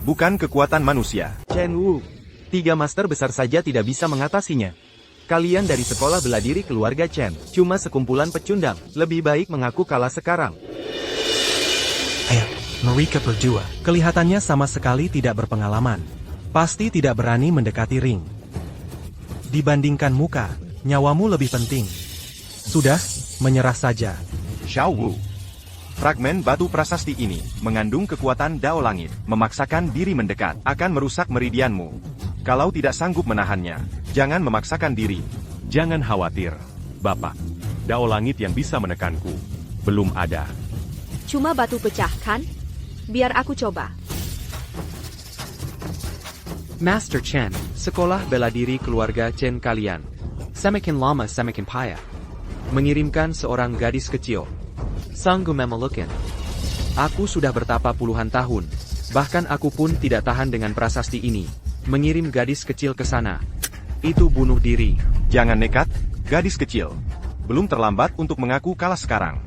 bukan kekuatan manusia. Chen Wu, 3 master besar saja tidak bisa mengatasinya. Kalian dari sekolah bela diri keluarga Chen, cuma sekumpulan pecundang. Lebih baik mengaku kalah sekarang. Ayo, mereka berdua kelihatannya sama sekali tidak berpengalaman. Pasti tidak berani mendekati ring. Dibandingkan muka, nyawamu lebih penting. Sudah, menyerah saja. Xiao Wu. Fragmen batu prasasti ini mengandung kekuatan Dao Langit, memaksakan diri mendekat, akan merusak meridianmu. Kalau tidak sanggup menahannya, jangan memaksakan diri. Jangan khawatir, Bapak. Dao langit yang bisa menekanku belum ada. Cuma batu pecah, kan? Biar aku coba. Master Chen, sekolah bela diri keluarga Chen kalian. Semakin lama semakin payah. Mengirimkan seorang gadis kecil. Sanggup memalukan. Aku sudah bertapa puluhan tahun. Bahkan aku pun tidak tahan dengan prasasti ini. Mengirim gadis kecil ke sana. Itu bunuh diri. Jangan nekat, gadis kecil. Belum terlambat untuk mengaku kalah sekarang.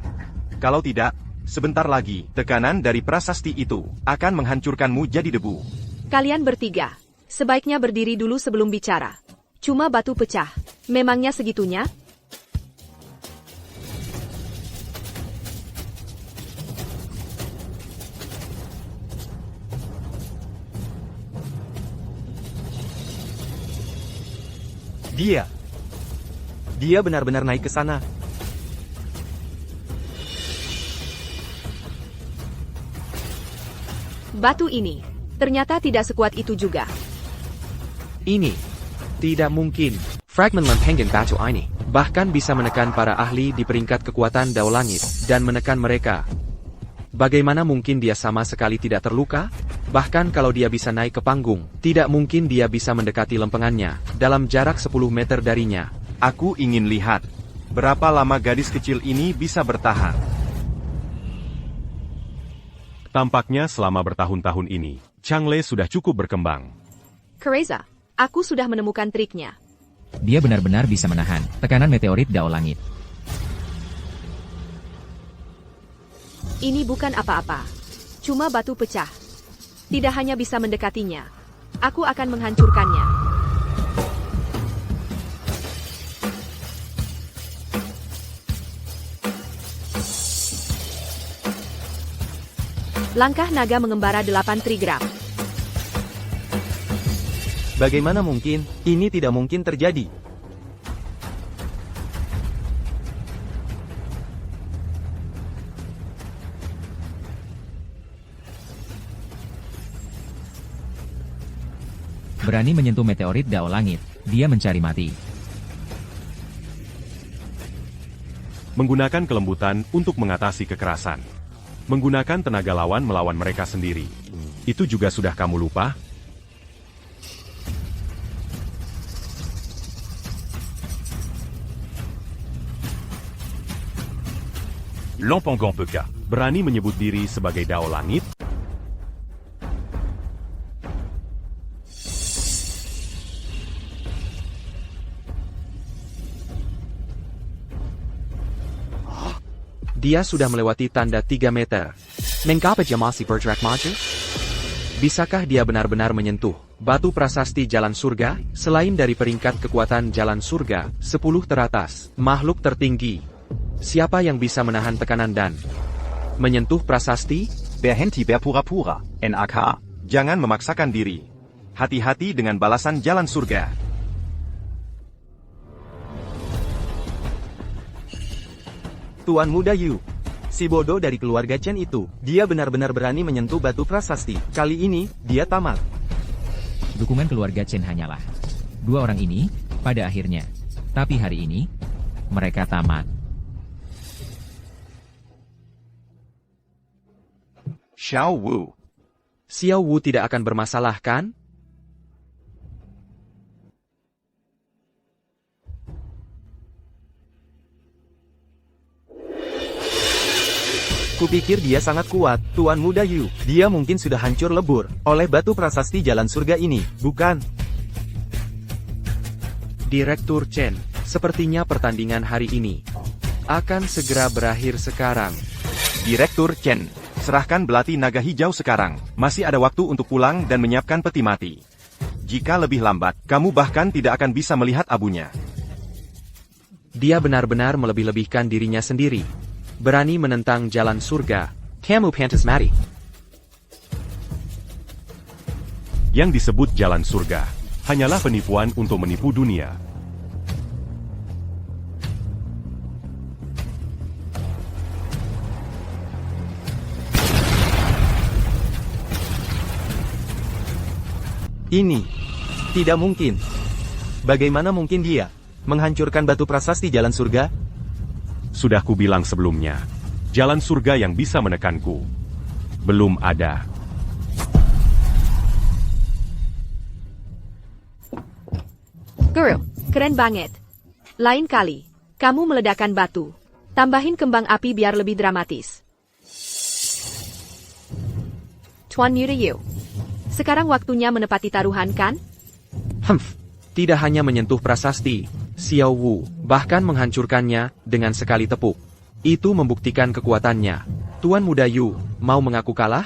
Kalau tidak, sebentar lagi, tekanan dari prasasti itu akan menghancurkanmu jadi debu. Kalian bertiga, sebaiknya berdiri dulu sebelum bicara. Cuma batu pecah. Memangnya segitunya? Dia benar-benar naik ke sana. Batu ini, ternyata tidak sekuat itu juga. Ini tidak mungkin. Fragmen lempengan batu ini bahkan bisa menekan para ahli di peringkat kekuatan Dao Langit dan menekan mereka. Bagaimana mungkin dia sama sekali tidak terluka? Bahkan kalau dia bisa naik ke panggung, tidak mungkin dia bisa mendekati lempengannya dalam jarak 10 meter darinya. Aku ingin lihat berapa lama gadis kecil ini bisa bertahan. Tampaknya selama bertahun-tahun ini, Changle sudah cukup berkembang. Kereza, aku sudah menemukan triknya. Dia benar-benar bisa menahan tekanan meteorit Dao Langit. Ini bukan apa-apa. Cuma batu pecah. Tidak hanya bisa mendekatinya. Aku akan menghancurkannya. Langkah naga mengembara 8 trigram. Bagaimana mungkin? Ini tidak mungkin terjadi. Berani menyentuh meteorit Dao Langit, dia mencari mati. Menggunakan kelembutan untuk mengatasi kekerasan. Menggunakan tenaga lawan melawan mereka sendiri. Itu juga sudah kamu lupa? Lempengan Peka berani menyebut diri sebagai Dao Langit? Dia sudah melewati tanda 3 meter. Mengapa dia masih bergerak maju? Bisakah dia benar-benar menyentuh batu prasasti jalan surga? Selain dari peringkat kekuatan jalan surga, 10 teratas, makhluk tertinggi. Siapa yang bisa menahan tekanan dan menyentuh prasasti? Berhenti berpura-pura, NAK. Jangan memaksakan diri. Hati-hati dengan balasan jalan surga. Tuan Muda Yu. Si bodoh dari keluarga Chen itu, dia benar-benar berani menyentuh batu prasasti. Kali ini, dia tamat. Dukungan keluarga Chen hanyalah 2 orang ini, pada akhirnya. Tapi hari ini, mereka tamat. Xiao Wu. Xiao Wu tidak akan bermasalah kan? Kupikir dia sangat kuat, Tuan Muda Yu. Dia mungkin sudah hancur lebur oleh batu prasasti jalan surga ini, bukan? Direktur Chen, sepertinya pertandingan hari ini akan segera berakhir sekarang. Direktur Chen, serahkan belati naga hijau sekarang. Masih ada waktu untuk pulang dan menyiapkan peti mati. Jika lebih lambat, kamu bahkan tidak akan bisa melihat abunya. Dia benar-benar melebih-lebihkan dirinya sendiri. Berani menentang jalan surga. Kamu pantas mati. Yang disebut jalan surga hanyalah penipuan untuk menipu dunia. Ini tidak mungkin. Bagaimana mungkin dia menghancurkan batu prasasti jalan surga? Sudah kubilang sebelumnya, jalan surga yang bisa menekanku belum ada. Guru, keren banget. Lain kali, kamu meledakkan batu. Tambahin kembang api biar lebih dramatis. Tuan Muryu. Sekarang waktunya menepati taruhan kan? Tidak hanya menyentuh prasasti, Xiao Wu bahkan menghancurkannya dengan sekali tepuk. Itu membuktikan kekuatannya. Tuan Muda Yu, mau mengaku kalah?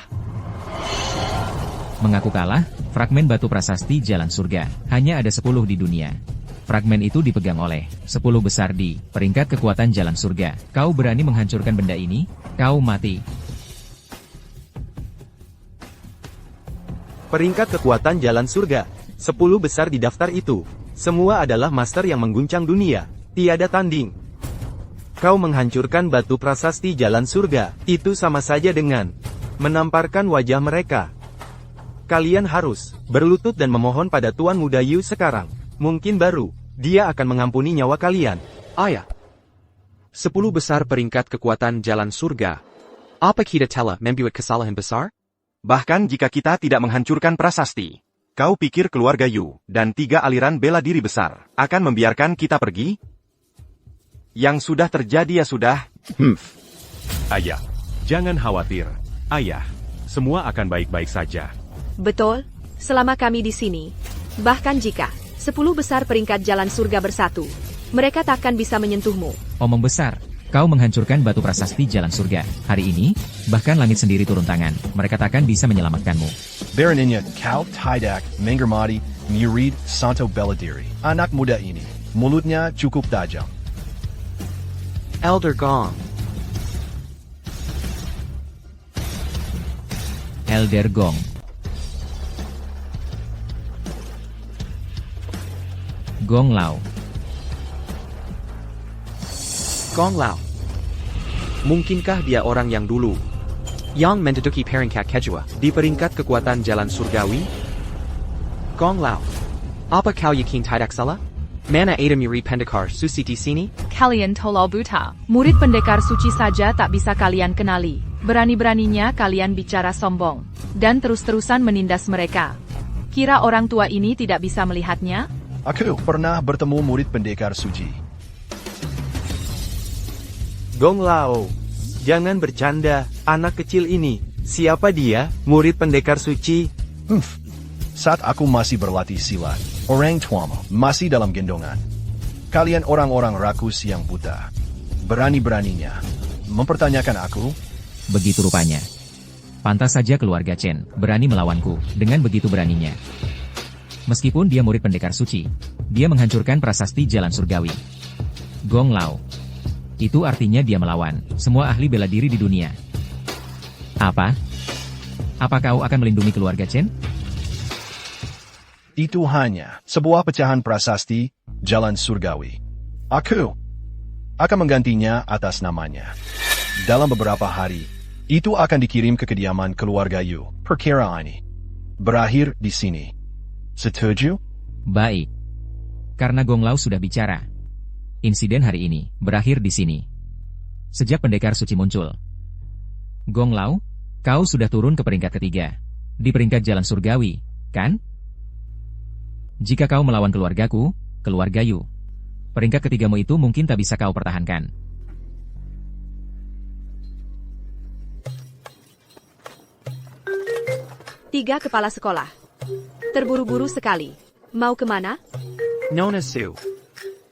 Mengaku kalah, fragmen batu prasasti jalan surga. Hanya ada 10 di dunia. Fragmen itu dipegang oleh 10 besar di peringkat kekuatan jalan surga. Kau berani menghancurkan benda ini? Kau mati. Peringkat kekuatan jalan surga. 10 besar di daftar itu. Semua adalah master yang mengguncang dunia. Tiada tanding. Kau menghancurkan batu prasasti jalan surga. Itu sama saja dengan menamparkan wajah mereka. Kalian harus berlutut dan memohon pada Tuan Muda Yu sekarang. Mungkin baru dia akan mengampuni nyawa kalian. Ayah. 10 besar peringkat kekuatan jalan surga. Apa kita telah membuat kesalahan besar? Bahkan jika kita tidak menghancurkan prasasti, kau pikir keluarga Yu dan 3 aliran bela diri besar akan membiarkan kita pergi? Yang sudah terjadi ya sudah. Ayah, jangan khawatir. Ayah, semua akan baik-baik saja. Betul, selama kami di sini. Bahkan jika 10 besar peringkat jalan surga bersatu, mereka takkan bisa menyentuhmu. Omong besar. Kau menghancurkan batu prasasti jalan surga. Hari ini, bahkan langit sendiri turun tangan. Mereka takkan bisa menyelamatkanmu. Baroninnya Kau Tidak Menghormati Murid Santo Beladiri. Anak muda ini, mulutnya cukup tajam. Elder Gong. Elder Gong. Gong Lao. Gong Lao. Mungkinkah dia orang yang dulu yang menduduki peringkat kedua di peringkat kekuatan jalan surgawi? Gong Lao. Apa kau yakin tidak salah? Mana ada murid pendekar suci di sini? Kalian tolol buta. Murid pendekar suci saja tak bisa kalian kenali. Berani-beraninya kalian bicara sombong. Dan terus-terusan menindas mereka. Kira orang tua ini tidak bisa melihatnya? Aku pernah bertemu murid pendekar suci. Gong Lao. Jangan bercanda, anak kecil ini. Siapa dia, murid pendekar suci? Saat aku masih berlatih silat, orang tuamu masih dalam gendongan. Kalian orang-orang rakus yang buta. Berani-beraninya mempertanyakan aku? Begitu rupanya. Pantas saja keluarga Chen berani melawanku dengan begitu beraninya. Meskipun dia murid pendekar suci, dia menghancurkan prasasti jalan surgawi. Gong Lao. Itu artinya dia melawan semua ahli bela diri di dunia. Apa? Apa kau akan melindungi keluarga Chen? Itu hanya sebuah pecahan prasasti jalan surgawi. Aku akan menggantinya atas namanya. Dalam beberapa hari, itu akan dikirim ke kediaman keluarga Yu. Perkara ini berakhir di sini. Setuju? Baik. Karena Gong Lao sudah bicara. Insiden hari ini berakhir di sini. Sejak pendekar suci muncul. Gong Lao, kau sudah turun ke peringkat ketiga. Di peringkat jalan surgawi, kan? Jika kau melawan keluargaku, keluarga Yu, peringkat ketigamu itu mungkin tak bisa kau pertahankan. Tiga kepala sekolah. Terburu-buru sekali. Mau kemana? Nona Su.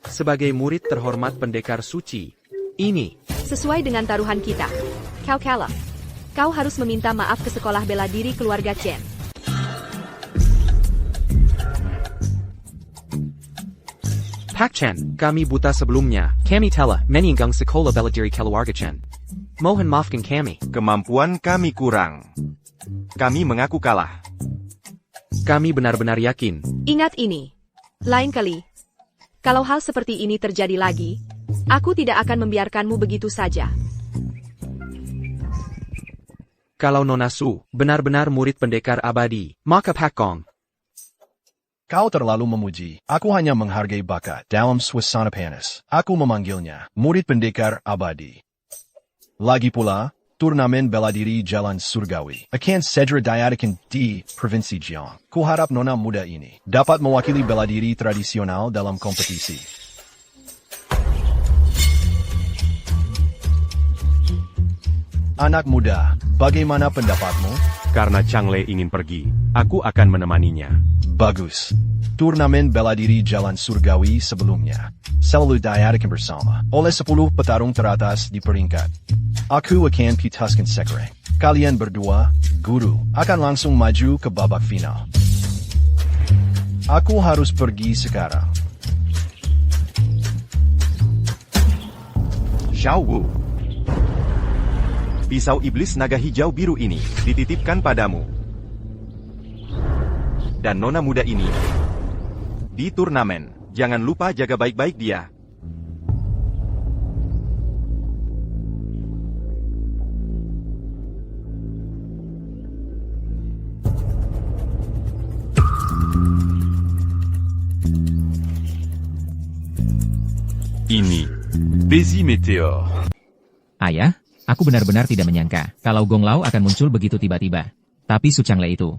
Sebagai murid terhormat pendekar suci, ini Sesuai dengan taruhan kita. Kau kalah. Kau harus meminta maaf ke sekolah bela diri keluarga Chen. Pak Chen, kami buta sebelumnya. Kami telah meninggalkan sekolah bela diri keluarga Chen. Mohon maafkan kami. Kemampuan kami kurang. Kami mengaku kalah. Kami benar-benar yakin. Ingat ini. Lain kali, kalau hal seperti ini terjadi lagi, aku tidak akan membiarkanmu begitu saja. Kalau Nona Su benar-benar murid pendekar abadi, maka Pak Gong. Kau terlalu memuji. Aku hanya menghargai bakat dalam suasana panas. Aku memanggilnya murid pendekar abadi. Lagi pula, turnamen bela diri Jalan Surgawi akan segera diadakan di Provinsi Jiang. Kuharap nona muda ini dapat mewakili bela diri tradisional dalam kompetisi. Anak muda, bagaimana pendapatmu? Karena Changle ingin pergi, aku akan menemaninya. Bagus. Turnamen bela diri Jalan Surgawi sebelumnya selalu diadakan bersama oleh 10 petarung teratas di peringkat. Aku akan putuskan segera. Kalian berdua, guru, akan langsung maju ke babak final. Aku harus pergi sekarang. Xiao Wu. Pisau iblis naga hijau biru ini dititipkan padamu. Dan nona muda ini di turnamen, jangan lupa jaga baik-baik dia. Ini Bezi Meteor. Ayah, aku benar-benar tidak menyangka kalau Gong Lao akan muncul begitu tiba-tiba. Tapi Su Changle itu,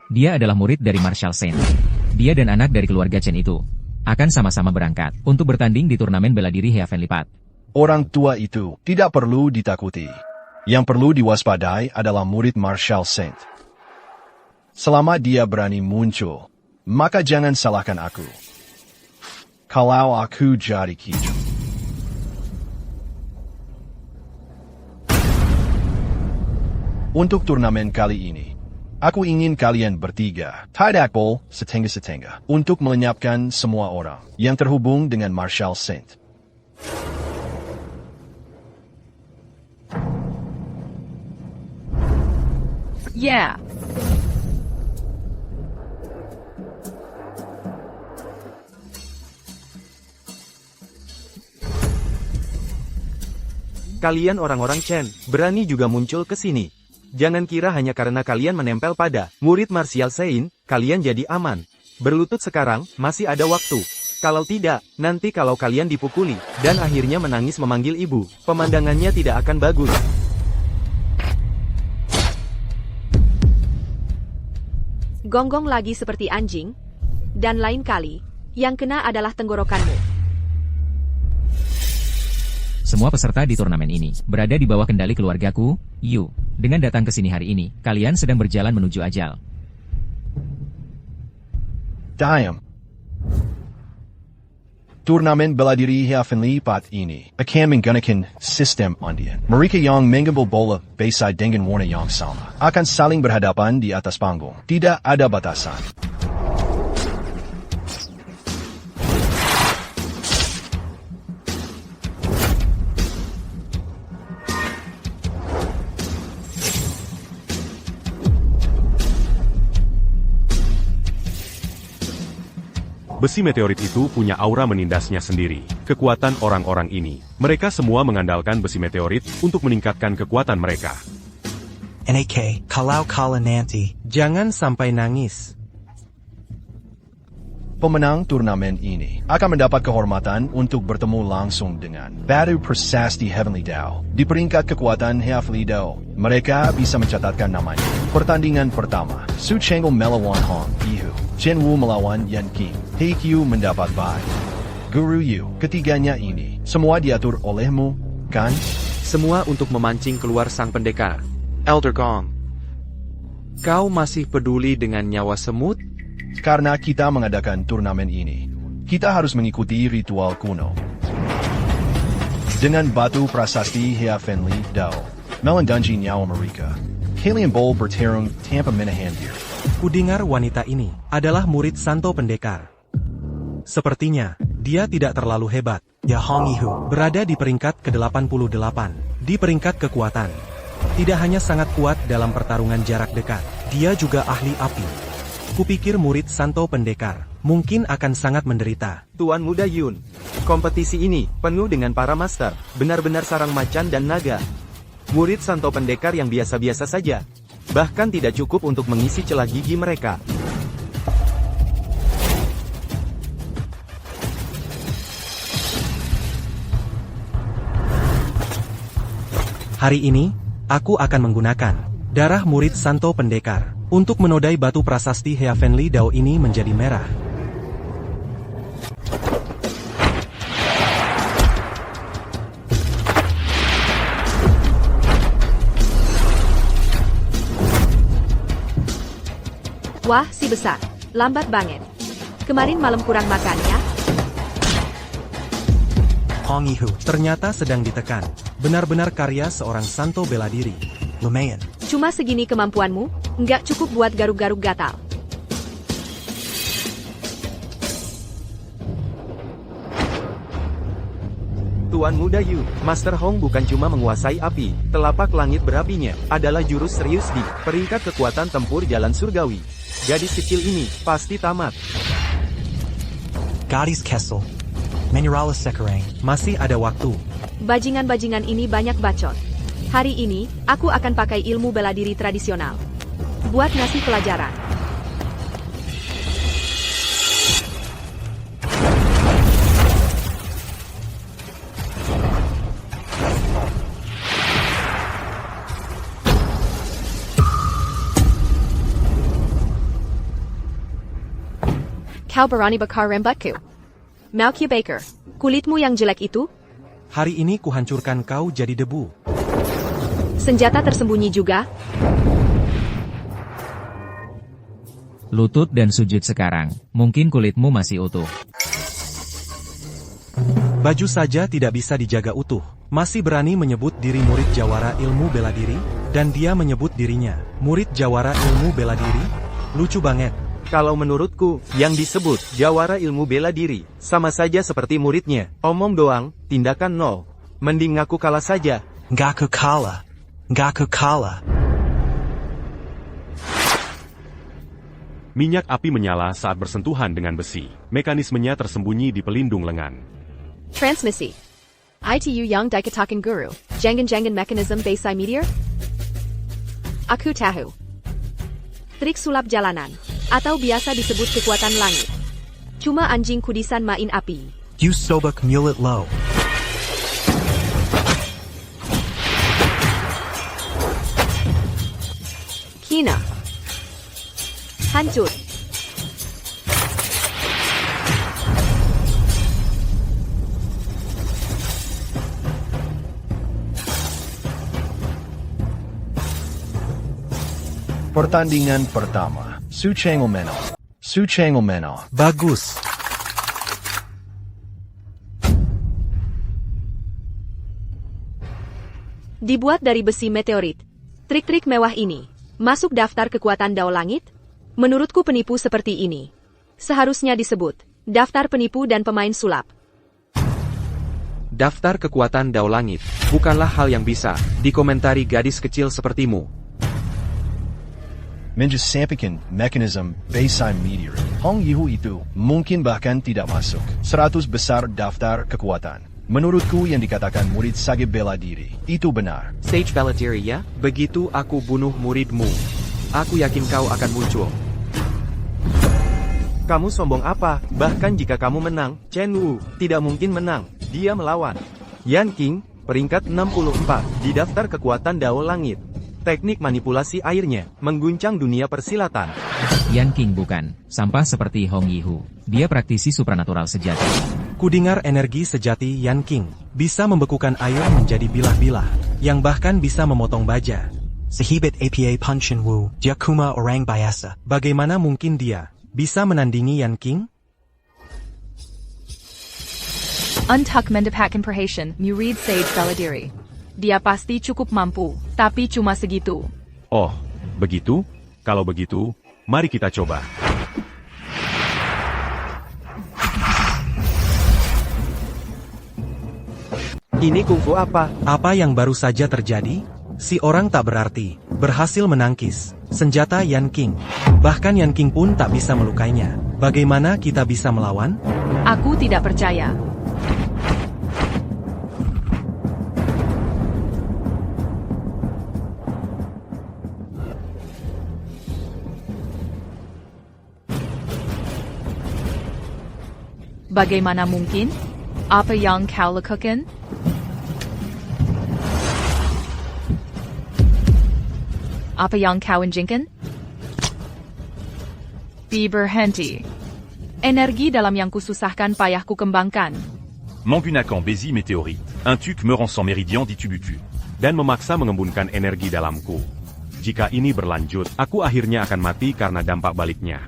dia adalah murid dari Marshal Saint. Dia dan anak dari keluarga Chen itu akan sama-sama berangkat untuk bertanding di turnamen bela diri Heavenly Path. Orang tua itu tidak perlu ditakuti. Yang perlu diwaspadai adalah murid Marshal Saint. Selama dia berani muncul, maka jangan salahkan aku. Kalau aku jadi kijang. Untuk turnamen kali ini, aku ingin kalian bertiga, tidak bol setengah-setengah, untuk melenyapkan semua orang yang terhubung dengan Marshal Saint. Yeah. Kalian orang-orang Chen, berani juga muncul ke sini. Jangan kira hanya karena kalian menempel pada murid Martial Saint, kalian jadi aman. Berlutut sekarang, masih ada waktu. Kalau tidak, nanti kalau kalian dipukuli, dan akhirnya menangis memanggil ibu, pemandangannya tidak akan bagus. Gonggong lagi seperti anjing, dan lain kali, yang kena adalah tenggorokanmu. Semua peserta di turnamen ini berada di bawah kendali keluargaku, Yu. Dengan datang ke sini hari ini, kalian sedang berjalan menuju ajal. Diam. Turnamen bela diri Heavenly Path ini akan menggunakan sistem undian. Mereka yang mengambil bola bersama dengan warna yang sama akan saling berhadapan di atas panggung. Tidak ada batasan. Besi meteorit itu punya aura menindasnya sendiri. Kekuatan orang-orang ini, mereka semua mengandalkan besi meteorit untuk meningkatkan kekuatan mereka. NAK, kalau kala nanti. Jangan sampai nangis. Pemenang turnamen ini akan mendapat kehormatan untuk bertemu langsung dengan Batu Prasasti Heavenly Dao. Di peringkat kekuatan Heavenly Dao, mereka bisa mencatatkan namanya. Pertandingan pertama, Su Changle melawan Hong Yihu. Chen Wu melawan Yan Qing. He Qiu mendapat Bai. Guru Yu. Ketiganya ini, semua diatur olehmu, kan? Semua untuk memancing keluar sang pendekar. Elder Gong. Kau masih peduli dengan nyawa semut? Karena kita mengadakan turnamen ini, kita harus mengikuti ritual kuno. Dengan batu prasasti Heavenly Dao, melindungi nyawa mereka. Kalian Bowl bertarung tanpa menahan diri. Kudengar wanita ini adalah murid Santo Pendekar. Sepertinya, dia tidak terlalu hebat. Ya Hong Yihu berada di peringkat ke-88. Di peringkat kekuatan, tidak hanya sangat kuat dalam pertarungan jarak dekat, dia juga ahli api. Kupikir murid Santo Pendekar mungkin akan sangat menderita. Tuan Muda Yun, kompetisi ini penuh dengan para master, benar-benar sarang macan dan naga. Murid Santo Pendekar yang biasa-biasa saja, bahkan tidak cukup untuk mengisi celah gigi mereka. Hari ini, aku akan menggunakan darah murid Santo Pendekar untuk menodai batu prasasti Heavenly Dao ini menjadi merah. Wah, si besar. Lambat banget. Kemarin malam kurang makan ya? Hong Yihu ternyata sedang ditekan. Benar-benar karya seorang Santo bela diri. Lumayan. Cuma segini kemampuanmu? Nggak cukup buat garuk-garuk gatal. Tuan Muda Yu, Master Hong bukan cuma menguasai api, telapak langit berapinya adalah jurus serius di peringkat kekuatan tempur jalan surgawi. Gadis kecil ini pasti tamat. Gadis Kessel. Mineralis Sekarang. Masih ada waktu. Bajingan-bajingan ini banyak bacot. Hari ini, aku akan pakai ilmu bela diri tradisional. Buat ngasih pelajaran. Kau berani bakar rembutku? Malky Baker, kulitmu yang jelek itu? Hari ini kuhancurkan kau jadi debu. Senjata tersembunyi juga? Lutut dan sujud sekarang, mungkin kulitmu masih utuh. Baju saja tidak bisa dijaga utuh. Masih berani menyebut diri murid jawara ilmu bela diri? Dan dia menyebut dirinya murid jawara ilmu bela diri? Lucu banget. Kalau menurutku, yang disebut jawara ilmu bela diri, sama saja seperti muridnya. Omong doang, tindakan nol. Mending ngaku kalah saja. Ngaku kalah. Ngaku kalah. Minyak api menyala saat bersentuhan dengan besi. Mekanismenya tersembunyi di pelindung lengan. Transmisi. ITU Yang Daikatakan Guru. Jangan-jangan mekanisme Basai Meteor? Aku tahu. Trik sulap jalanan. Atau biasa disebut kekuatan langit. Cuma anjing kudisan main api. You sobek mulet low. Kina. Hancur. Pertandingan pertama. Su Cheng Omeno. Su Cheng Omeno. Bagus. Dibuat dari besi meteorit. Trik-trik mewah ini masuk daftar kekuatan Dao Langit? Menurutku penipu seperti ini seharusnya disebut daftar penipu dan pemain sulap. Daftar kekuatan Dao Langit bukanlah hal yang bisa dikomentari gadis kecil sepertimu. Mengesampingkan mekanisme Basai Meteor. Hong Yihu itu mungkin bahkan tidak masuk 100 besar daftar kekuatan. Menurutku yang dikatakan murid sage bela diri itu benar. Sage bela diri ya? Begitu aku bunuh muridmu, aku yakin kau akan muncul. Kamu sombong apa? Bahkan jika kamu menang, Chen Wu tidak mungkin menang. Dia melawan Yan King, peringkat 64 di daftar kekuatan Dao Langit. Teknik manipulasi airnya mengguncang dunia persilatan. Yan King bukan sampah seperti Hong Yihu. Dia praktisi supranatural sejati. Kudengar energi sejati Yan King bisa membekukan air menjadi bilah-bilah, yang bahkan bisa memotong baja. Sehibit APA Punshin Wu, Jakuma orang biasa. Bagaimana mungkin dia bisa menandingi Yan King? Untuk mendapatkan perhatian murid Sage bela diri. Dia pasti cukup mampu, tapi cuma segitu. Oh, begitu? Kalau begitu, mari kita coba. Ini kungfu apa? Apa yang baru saja terjadi? Si orang tak berarti berhasil menangkis senjata Yan King. Bahkan Yan King pun tak bisa melukainya. Bagaimana kita bisa melawan? Aku tidak percaya. Bagaimana mungkin? Apa yang kau lakukan? Apa yang kau inginkan? Berhenti. Energi dalam yang kususahkan payah ku kembangkan. Menggunakan besi meteorit, un tuc me rend sans méridien ditubutu. Dan memaksa mengembunkan energi dalamku. Jika ini berlanjut, aku akhirnya akan mati karena dampak baliknya.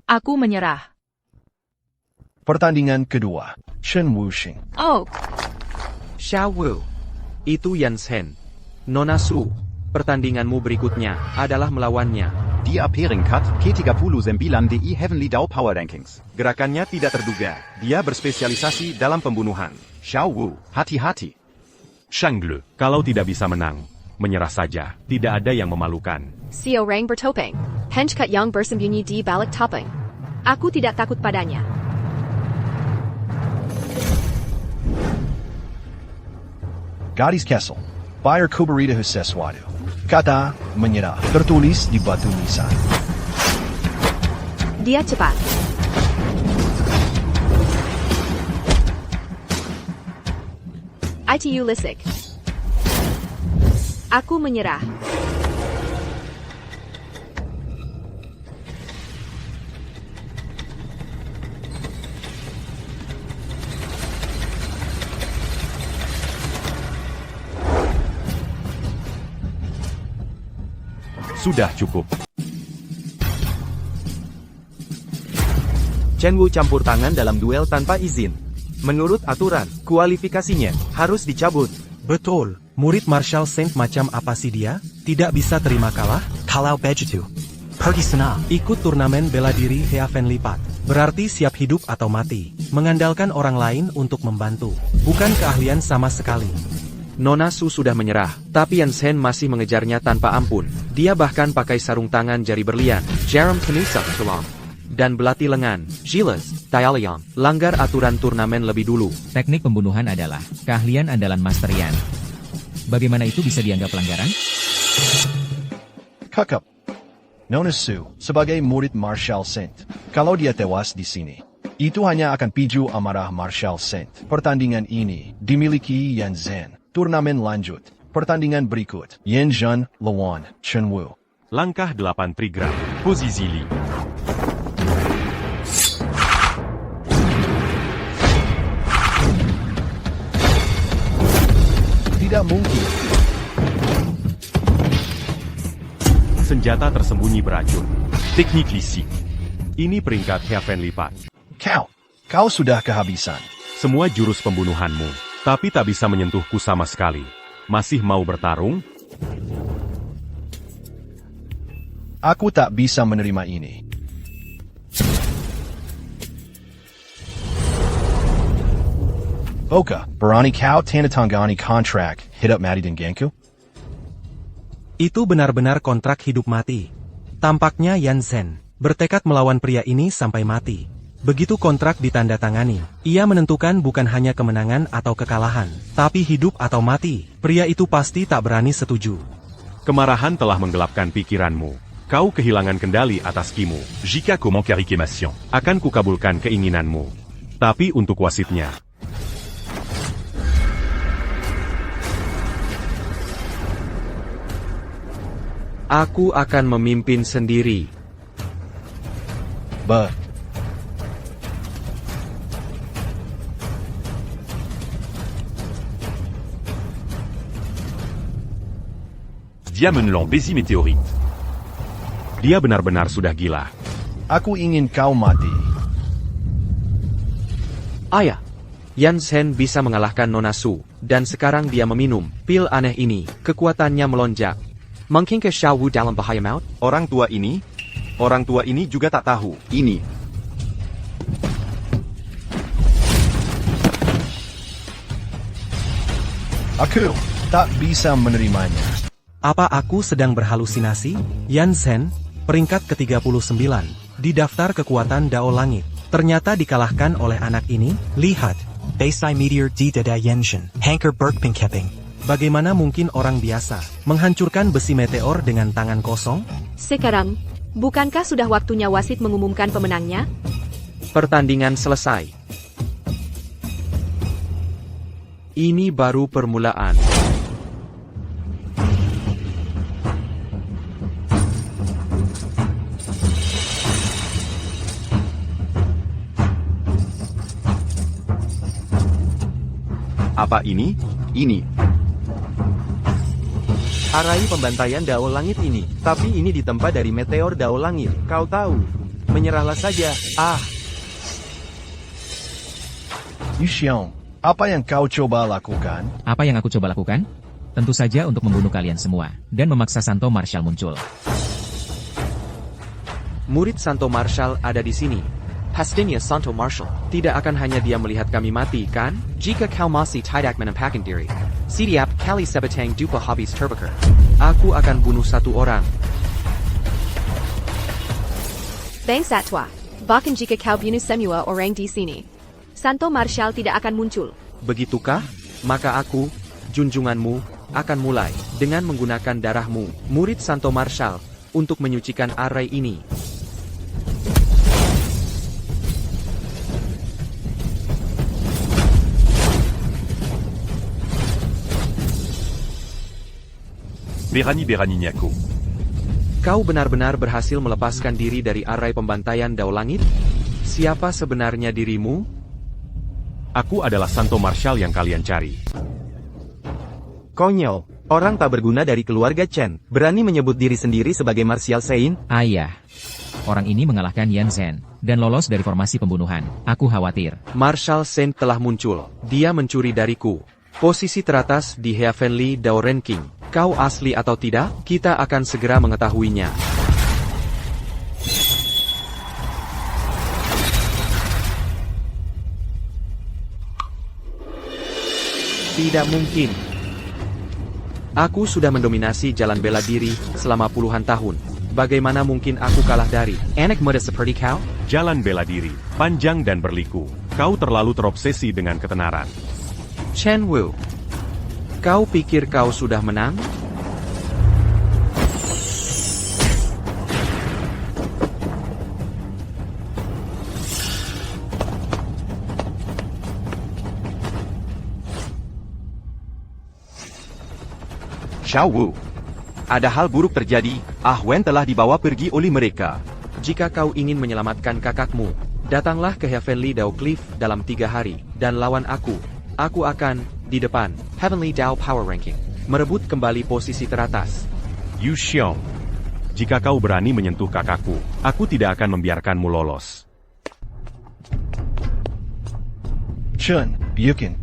Aku menyerah. Pertandingan kedua, Chen Wuxing. Oh, Xiao Wu. Itu Yan Zhen. Nona Su. Pertandinganmu berikutnya adalah melawannya. Dia peringkat ke-39 DI Heavenly Dao Power Rankings. Gerakannya tidak terduga. Dia berspesialisasi dalam pembunuhan. Xiao Wu, hati-hati. Shangle, kalau tidak bisa menang, menyerah saja. Tidak ada yang memalukan. Si orang bertopeng. Henchkat yang bersembunyi di balik topeng. Aku tidak takut padanya. Gadis Kessel, Bayar Kuberita sesuatu. Kata menyerah tertulis di batu nisan. Dia cepat. ITU Lisik. Aku menyerah. Sudah cukup. Chen Wu campur tangan dalam duel tanpa izin. Menurut aturan, kualifikasinya harus dicabut. Betul, murid Marshal Saint macam apa sih dia? Tidak bisa terima kalah? Kalau begitu, pergi sana. Ikut turnamen bela diri Heavenly Path. Berarti siap hidup atau mati. Mengandalkan orang lain untuk membantu. Bukan keahlian sama sekali. Nona Su sudah menyerah, tapi Yan Zhen masih mengejarnya tanpa ampun. Dia bahkan pakai sarung tangan jari berlian, Jarum Kenusak Tulang, dan belati lengan, Giles, Taoliang, langgar aturan turnamen lebih dulu. Teknik pembunuhan adalah keahlian andalan Master Yan. Bagaimana itu bisa dianggap pelanggaran? Kakap. Nona Su, sebagai murid Marshal Saint. Kalau dia tewas di sini, itu hanya akan picu amarah Marshal Saint. Pertandingan ini dimiliki Yan Zhen. Turnamen lanjut. Pertandingan berikut. Yan Zhen lawan Chen Wu. Langkah 8 trigram. Posisi Li. Tidak mungkin. Senjata tersembunyi beracun. Teknik Lisik. Ini peringkat Heavenly Path. Kau sudah kehabisan. Semua jurus pembunuhanmu. Tapi tak bisa menyentuhku sama sekali. Masih mau bertarung? Aku tak bisa menerima ini. Oka, berani kau tandatangani kontrak hidup mati dan Genku? Itu benar-benar kontrak hidup mati. Tampaknya Yan Zhen bertekad melawan pria ini sampai mati. Begitu kontrak ditandatangani, ia menentukan bukan hanya kemenangan atau kekalahan, tapi hidup atau mati. Pria itu pasti tak berani setuju. Kemarahan telah menggelapkan pikiranmu. Kau kehilangan kendali atas kimu. Jika kau mengkarikimation, akan kukabulkan keinginanmu. Tapi untuk wasitnya. Aku akan memimpin sendiri. Dia menelon besi meteorit. Dia benar-benar sudah gila. Aku ingin kau mati. Ayah, Yan Zhen bisa mengalahkan Nona Su, dan sekarang dia meminum pil aneh ini. Kekuatannya melonjak. Mungkin ke Xiao Wu dalam bahaya maut? Orang tua ini juga tak tahu. Ini. Aku tak bisa menerimanya. Apa aku sedang berhalusinasi? Yan Zhen, peringkat ke-39, di daftar kekuatan Dao Langit, ternyata dikalahkan oleh anak ini. Lihat, Beisai Meteor di dada Yan Zhen, Hanker Bergpingkeping. Bagaimana mungkin orang biasa menghancurkan besi meteor dengan tangan kosong? Sekarang, bukankah sudah waktunya wasit mengumumkan pemenangnya? Pertandingan selesai. Ini baru permulaan. Apa ini? Ini. Arai pembantaian Dao Langit ini. Tapi ini ditempa dari meteor Dao Langit. Kau tahu. Menyerahlah saja. Yu Xiong, apa yang kau coba lakukan? Apa yang aku coba lakukan? Tentu saja untuk membunuh kalian semua, dan memaksa Santo Marshal muncul. Murid Santo Marshal ada di sini. Pastinya Santo Marshal. Tidak akan hanya dia melihat kami mati, kan? Jika kau masih tidak menampakkan diri, setiap kali sebatang dupa habis terbakar, aku akan bunuh satu orang. Bang Satwa, bahkan jika kau bunuh semua orang di sini, Santo Marshal tidak akan muncul. Begitukah? Maka aku, junjunganmu, akan mulai dengan menggunakan darahmu, murid Santo Marshal, untuk menyucikan arai ini. Berani Nyako. Kau benar-benar berhasil melepaskan diri dari arai pembantaian Dao Langit? Siapa sebenarnya dirimu? Aku adalah Santo Marshal yang kalian cari. Konyol. Orang tak berguna dari keluarga Chen. Berani menyebut diri sendiri sebagai Martial Saint? Ayah. Orang ini mengalahkan Yan Zhen, dan lolos dari formasi pembunuhan. Aku khawatir. Marshal Saint telah muncul. Dia mencuri dariku. Posisi teratas di Heavenly Dao Ranking. Kau asli atau tidak? Kita akan segera mengetahuinya. Tidak mungkin. Aku sudah mendominasi jalan bela diri selama puluhan tahun. Bagaimana mungkin aku kalah dari anak muda seperti kau? Jalan bela diri, panjang dan berliku. Kau terlalu terobsesi dengan ketenaran. Chen Wu, kau pikir kau sudah menang? Xiao Wu. Ada hal buruk terjadi, Ah Wen telah dibawa pergi oleh mereka. Jika kau ingin menyelamatkan kakakmu, datanglah ke Heavenly Dao Cliff dalam 3 hari, dan lawan aku. Aku akan, di depan, Heavenly Dao Power Ranking, merebut kembali posisi teratas. Yu Xiong. Jika kau berani menyentuh kakakku, aku tidak akan membiarkanmu lolos. Chun, Bukin,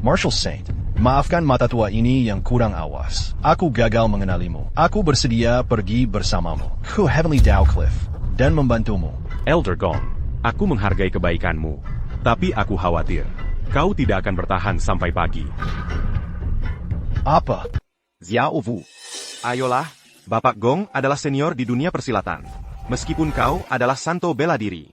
Marshal Saint, maafkan mata tua ini yang kurang awas. Aku gagal mengenalimu. Aku bersedia pergi bersamamu ke Heavenly Dao Cliff dan membantumu. Elder Gong, aku menghargai kebaikanmu, tapi aku khawatir kau tidak akan bertahan sampai pagi. Apa? Xiao Wu. Ayolah, Bapak Gong adalah senior di dunia persilatan. Meskipun kau adalah Santo bela diri,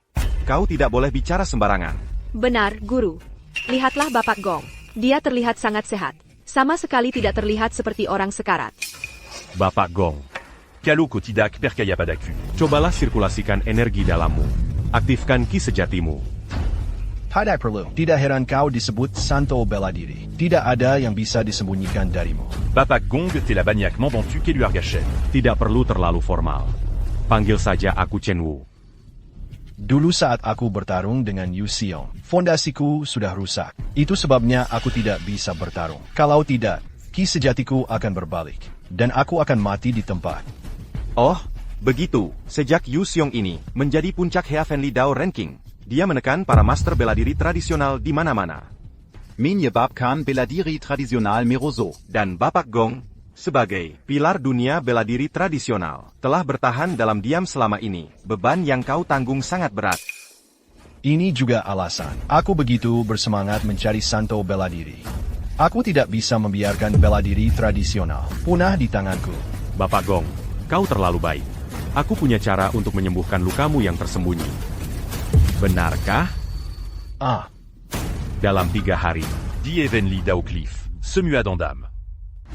kau tidak boleh bicara sembarangan. Benar, Guru. Lihatlah Bapak Gong. Dia terlihat sangat sehat. Sama sekali tidak terlihat seperti orang sekarat. Bapak Gong. Kalau kau tidak percaya padaku, Cobalah sirkulasikan energi dalammu. Aktifkan ki sejatimu. Tidak perlu. Tidak heran kau disebut Santo bela diri. Tidak ada yang bisa disembunyikan darimu. Bapak Gong t'es la bagnac m'entends-tu qu'est lui argachène. Tidak perlu terlalu formal. Panggil saja aku Chen Wu. Dulu saat aku bertarung dengan Yu Xiong, fondasiku sudah rusak. Itu sebabnya aku tidak bisa bertarung. Kalau tidak, ki sejatiku akan berbalik. Dan aku akan mati di tempat. Oh, begitu. Sejak Yu Xiong ini menjadi puncak Heavenly Dao Ranking, dia menekan para master bela diri tradisional di mana-mana. Menyebabkan bela diri tradisional meroso. Dan Bapak Gong, sebagai pilar dunia bela diri tradisional, telah bertahan dalam diam selama ini. Beban yang kau tanggung sangat berat. Ini juga alasan aku begitu bersemangat mencari Santo bela diri. Aku tidak bisa membiarkan bela diri tradisional punah di tanganku. Bapak Gong, kau terlalu baik. Aku punya cara untuk menyembuhkan lukamu yang tersembunyi. Benarkah? Dalam 3 hari. Die Heavenly Dao Cliff, Semua d'Andam.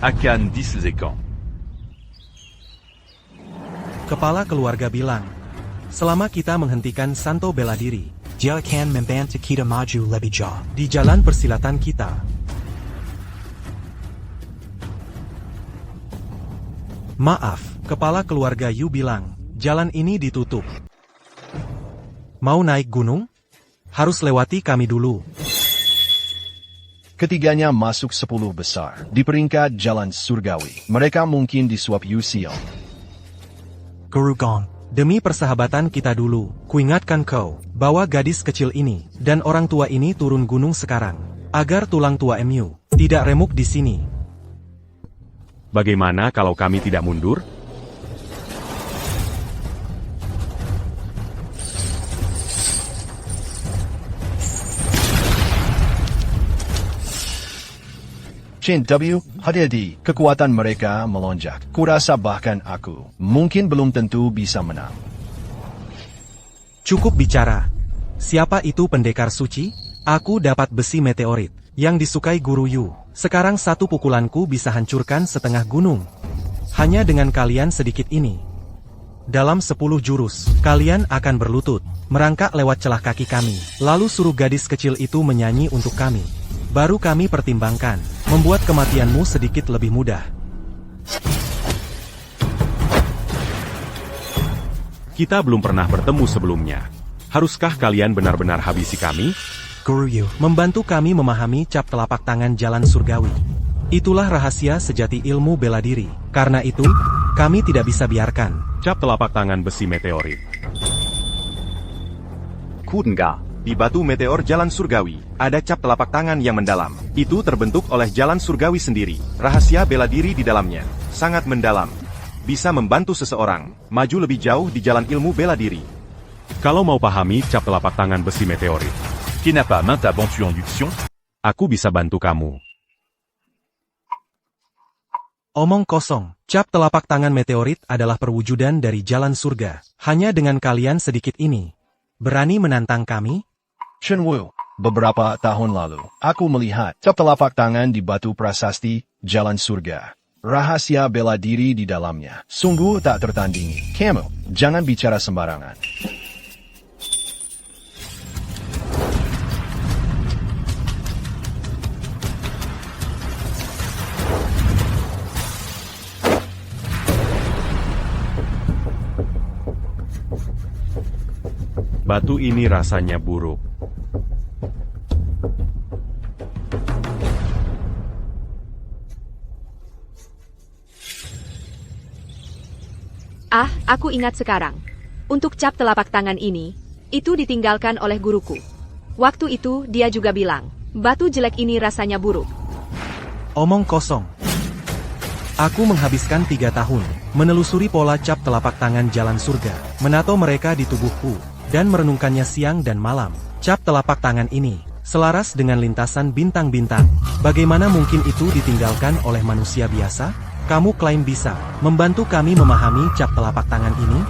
Akan Dislekan. Kepala keluarga bilang, selama kita menghentikan Santo bela diri, dia akan membantu kita maju lebih jauh. Di jalan persilatan kita. Maaf, kepala keluarga Yu bilang, jalan ini ditutup. Mau naik gunung? Harus lewati kami dulu. Ketiganya masuk 10 besar di peringkat jalan surgawi. Mereka mungkin disuap Yu Xiao. Guru Gong, demi persahabatan kita dulu, kuingatkan kau, bawa gadis kecil ini, dan orang tua ini turun gunung sekarang, agar tulang tua MU tidak remuk di sini. Bagaimana kalau kami tidak mundur? Chin W, hati-hati, kekuatan mereka melonjak. Kurasa bahkan aku, mungkin belum tentu bisa menang. Cukup bicara. Siapa itu pendekar suci? Aku dapat besi meteorit, yang disukai Guru Yu. Sekarang satu pukulanku bisa hancurkan setengah gunung. Hanya dengan kalian sedikit ini. Dalam 10 jurus, kalian akan berlutut, merangkak lewat celah kaki kami. Lalu suruh gadis kecil itu menyanyi untuk kami. Baru kami pertimbangkan, membuat kematianmu sedikit lebih mudah. Kita belum pernah bertemu sebelumnya. Haruskah kalian benar-benar habisi kami? Guru Yu membantu kami memahami cap telapak tangan jalan surgawi. Itulah rahasia sejati ilmu bela diri. Karena itu, kami tidak bisa biarkan. Cap telapak tangan besi meteorit. Kudengar. Di batu meteor jalan surgawi, ada cap telapak tangan yang mendalam. Itu terbentuk oleh jalan surgawi sendiri. Rahasia bela diri di dalamnya sangat mendalam. Bisa membantu seseorang maju lebih jauh di jalan ilmu bela diri. Kalau mau pahami cap telapak tangan besi meteorit, Qui n'a pas main ta bantu en duction? aku bisa bantu kamu. Omong kosong, cap telapak tangan meteorit adalah perwujudan dari jalan surga. Hanya dengan kalian sedikit ini. Berani menantang kami? Chen Wu, beberapa tahun lalu, aku melihat cap telapak tangan di batu prasasti jalan surga. Rahasia bela diri di dalamnya sungguh tak tertandingi. Kamu, jangan bicara sembarangan. Batu ini rasanya buruk. Ah, aku ingat sekarang. Untuk cap telapak tangan ini, itu ditinggalkan oleh guruku. Waktu itu dia juga bilang, batu jelek ini rasanya buruk. Omong kosong. Aku menghabiskan 3 tahun, menelusuri pola cap telapak tangan jalan surga, menato mereka di tubuhku, dan merenungkannya siang dan malam. Cap telapak tangan ini, selaras dengan lintasan bintang-bintang. Bagaimana mungkin itu ditinggalkan oleh manusia biasa? Kamu klaim bisa membantu kami memahami cap telapak tangan ini?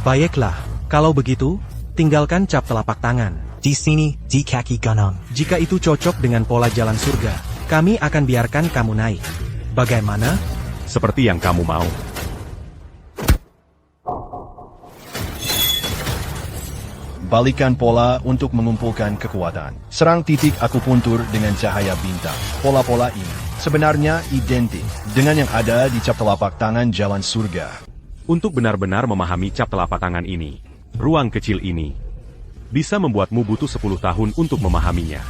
Baiklah, kalau begitu, tinggalkan cap telapak tangan. Di sini, di kaki kanan. Jika itu cocok dengan pola jalan surga, kami akan biarkan kamu naik. Bagaimana? Seperti yang kamu mau. Balikan pola untuk mengumpulkan kekuatan. Serang titik akupuntur dengan cahaya bintang. Pola-pola ini sebenarnya identik dengan yang ada di cap telapak tangan jalan surga. Untuk benar-benar memahami cap telapak tangan ini, ruang kecil ini bisa membuatmu butuh 10 tahun untuk memahaminya.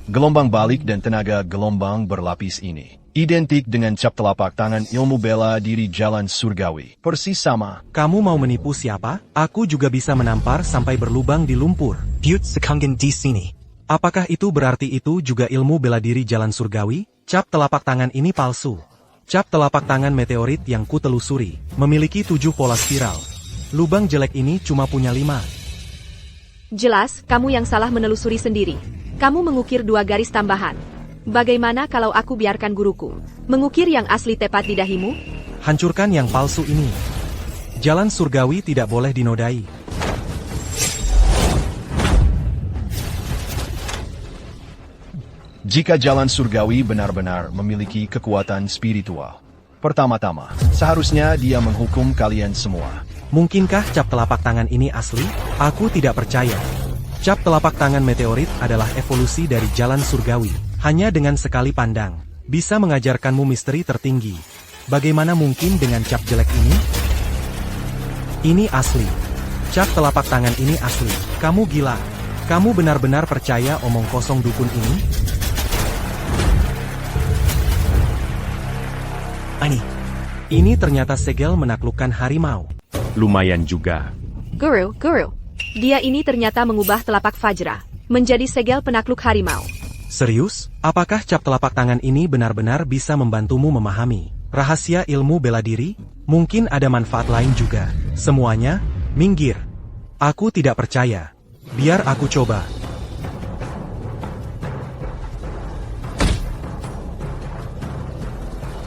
Gelombang balik dan tenaga gelombang berlapis ini identik dengan cap telapak tangan ilmu bela diri jalan surgawi. Persis sama. Kamu mau menipu siapa? Aku juga bisa menampar sampai berlubang di lumpur. Butte sekangen di sini. Apakah itu berarti itu juga ilmu bela diri jalan surgawi? Cap telapak tangan ini palsu. Cap telapak tangan meteorit yang kutelusuri memiliki 7 pola spiral. Lubang jelek ini cuma punya 5. Jelas, kamu yang salah menelusuri sendiri. Kamu mengukir 2 garis tambahan. Bagaimana kalau aku biarkan guruku mengukir yang asli tepat di dahimu? Hancurkan yang palsu ini. Jalan surgawi tidak boleh dinodai. Jika jalan surgawi benar-benar memiliki kekuatan spiritual, pertama-tama, seharusnya dia menghukum kalian semua. Mungkinkah cap telapak tangan ini asli? Aku tidak percaya. Cap telapak tangan meteorit adalah evolusi dari jalan surgawi. Hanya dengan sekali pandang, bisa mengajarkanmu misteri tertinggi. Bagaimana mungkin dengan cap jelek ini? Ini asli. Cap telapak tangan ini asli. Kamu gila. Kamu benar-benar percaya omong kosong dukun ini? Ini ternyata segel menaklukkan harimau. Lumayan juga. Guru, dia ini ternyata mengubah telapak Fajra menjadi segel penakluk harimau. Serius? Apakah cap telapak tangan ini benar-benar bisa membantumu memahami rahasia ilmu bela diri? Mungkin ada manfaat lain juga. Semuanya, minggir. Aku tidak percaya. Biar aku coba.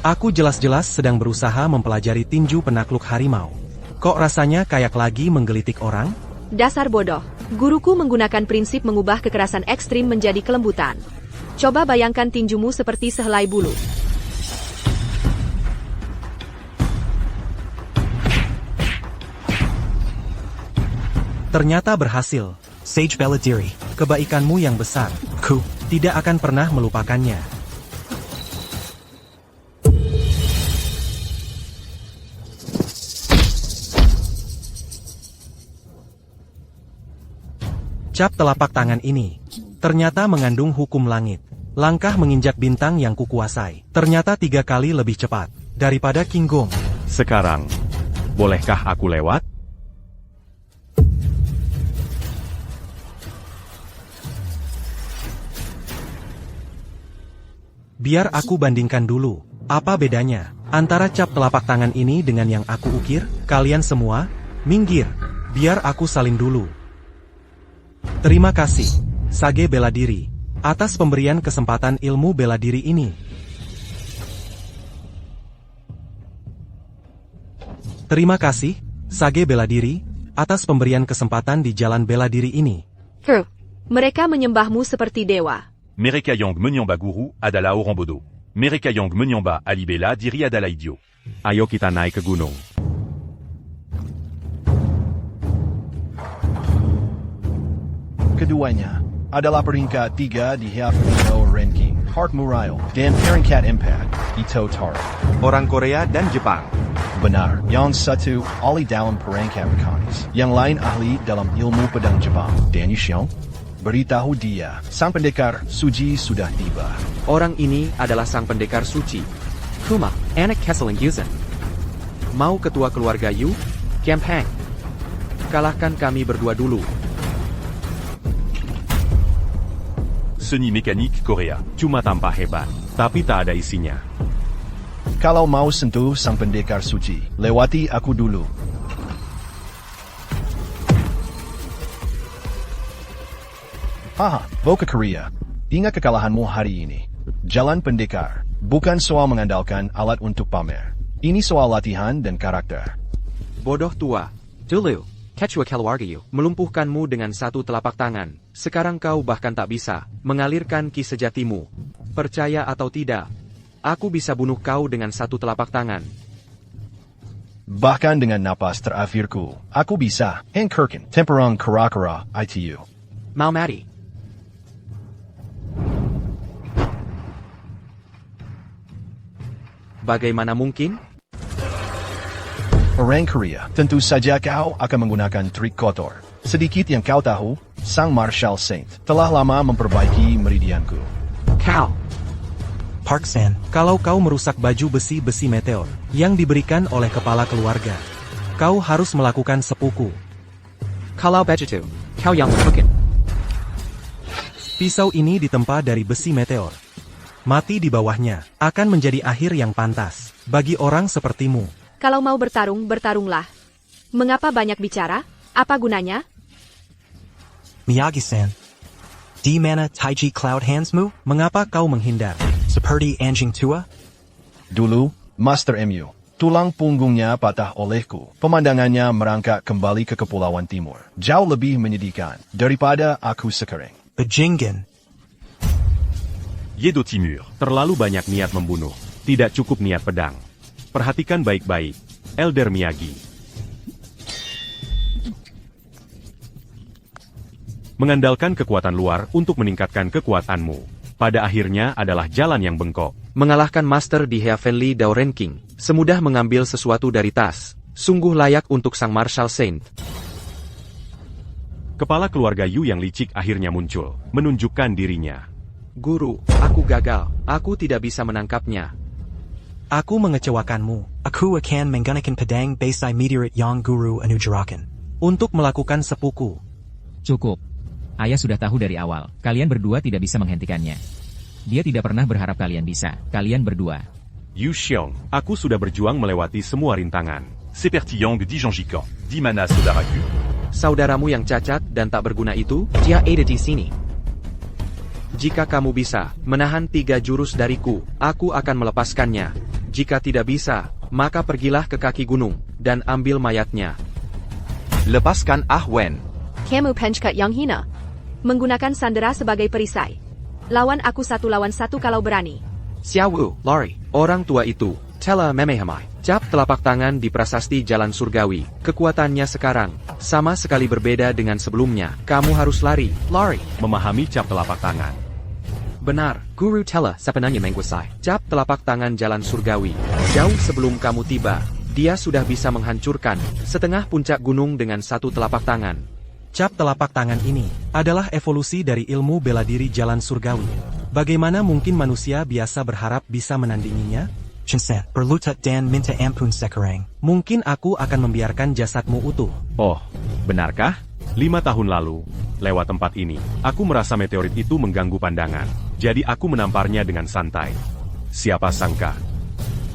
Aku jelas-jelas sedang berusaha mempelajari tinju penakluk harimau. Kok rasanya kayak lagi menggelitik orang? Dasar bodoh. Guruku menggunakan prinsip mengubah kekerasan ekstrim menjadi kelembutan. Coba bayangkan tinjumu seperti sehelai bulu. Ternyata berhasil. Sage Bela Diri, kebaikanmu yang besar. Ku tidak akan pernah melupakannya. Cap telapak tangan ini ternyata mengandung hukum langit. Langkah menginjak bintang yang kukuasai. Ternyata 3 kali lebih cepat daripada King Gong. Sekarang, bolehkah aku lewat? Biar aku bandingkan dulu. Apa bedanya antara cap telapak tangan ini dengan yang aku ukir? Kalian semua, minggir. Biar aku salin dulu. Terima kasih, Sage Bela Diri, atas pemberian kesempatan ilmu bela diri ini. Terima kasih, Sage Bela Diri, atas pemberian kesempatan di jalan bela diri ini. Mereka menyembahmu seperti dewa. Merekayang Menyamba Guru adalah orang bodoh. Merekayang Menyamba Alibela diri adalah idiot. Ayo kita naik ke gunung. Keduanya adalah peringkat 3 di Hafino Ranking, Heart Murail, dan peringkat 4, Ito Taro. Orang Korea dan Jepang. Benar, yang satu ahli dalam perangkat mekanis, yang lain ahli dalam ilmu pedang Jepang. Danny Xiong, beritahu dia, sang pendekar suci sudah tiba. Orang ini adalah sang pendekar suci. Kuma, anak Kesseling Yuzen. Mau ketua keluarga Yu? Camp Hang. Kalahkan kami berdua dulu. Seni mécanique Korea. Cuma tampak hebat, tapi tak ada isinya. Kalau mau sentuh sang pendekar suci, lewati aku dulu. Haha, Boka Korea. Ingat kekalahanmu hari ini. Jalan pendekar, bukan soal mengandalkan alat untuk pamer. Ini soal latihan dan karakter. Bodoh tua. Dulu, Quechua keluarga Yu melumpuhkanmu dengan satu telapak tangan. Sekarang kau bahkan tak bisa mengalirkan ki sejatimu. Percaya atau tidak, aku bisa bunuh kau dengan satu telapak tangan. Bahkan dengan napas terakhirku, aku bisa Kirkin, Temperang Karakara, ITU. Mau mati. Bagaimana mungkin? Orang Korea, tentu saja kau akan menggunakan trik kotor. Sedikit yang kau tahu, Sang Marshal Saint telah lama memperbaiki meridianku. Kau. Park San, kalau kau merusak baju besi-besi meteor yang diberikan oleh kepala keluarga, kau harus melakukan seppuku. Kalau begitu, kau yang melakukan. Pisau ini ditempa dari besi meteor. Mati di bawahnya akan menjadi akhir yang pantas bagi orang sepertimu. Kalau mau bertarung, bertarunglah. Mengapa banyak bicara? Apa gunanya? Miyagi-san, di mana Taiji Cloud Handsmu? Mengapa kau menghindar? Seperti anjing tua? Dulu, Master MU, tulang punggungnya patah olehku. Pemandangannya merangkak kembali ke Kepulauan Timur. Jauh lebih menyedihkan daripada aku sekarang. Bajingan. Yedo Timur, terlalu banyak niat membunuh. Tidak cukup niat pedang. Perhatikan baik-baik, Elder Miyagi. Mengandalkan kekuatan luar untuk meningkatkan kekuatanmu. pada akhirnya adalah jalan yang bengkok. Mengalahkan Master di Heavenly Dao Ranking, semudah mengambil sesuatu dari tas, sungguh layak untuk sang Marshal Saint. Kepala keluarga Yu yang licik akhirnya muncul, menunjukkan dirinya. Guru, aku gagal. Aku tidak bisa menangkapnya. Aku mengecewakanmu. Aku akan menggunakan pedang Basai Meteorite Yang Guru Anujarakan. Untuk melakukan sepuku. Cukup. Ayah sudah tahu dari awal, kalian berdua tidak bisa menghentikannya. Dia tidak pernah berharap kalian bisa, kalian berdua. Yu Xiong, aku sudah berjuang melewati semua rintangan. C'est Pertiyang di Janjikan, di mana saudaraku? Saudaramu yang cacat dan tak berguna itu, dia ada di sini. Jika kamu bisa menahan 3 jurus dariku, aku akan melepaskannya. Jika tidak bisa, maka pergilah ke kaki gunung, dan ambil mayatnya. Lepaskan Ah Wen. Kamu pencekat yang hina. Menggunakan sandera sebagai perisai. Lawan aku 1 lawan 1 kalau berani. Xiaowu, lari. Orang tua itu, Tela Memehamai. Cap telapak tangan di prasasti Jalan Surgawi. Kekuatannya sekarang, sama sekali berbeda dengan sebelumnya. Kamu harus lari. Memahami cap telapak tangan. Benar, Guru Tela sebenarnya menguasai cap telapak tangan Jalan Surgawi. Jauh sebelum kamu tiba, dia sudah bisa menghancurkan setengah puncak gunung dengan 1 telapak tangan. Cap telapak tangan ini adalah evolusi dari ilmu bela diri Jalan Surgawi. Bagaimana mungkin manusia biasa berharap bisa menandinginya? Chinsen, berlutut dan minta ampun sekarang. Mungkin aku akan membiarkan jasadmu utuh. Oh, benarkah? 5 tahun lalu, lewat tempat ini, aku merasa meteorit itu mengganggu pandangan. Jadi aku menamparnya dengan santai. Siapa sangka?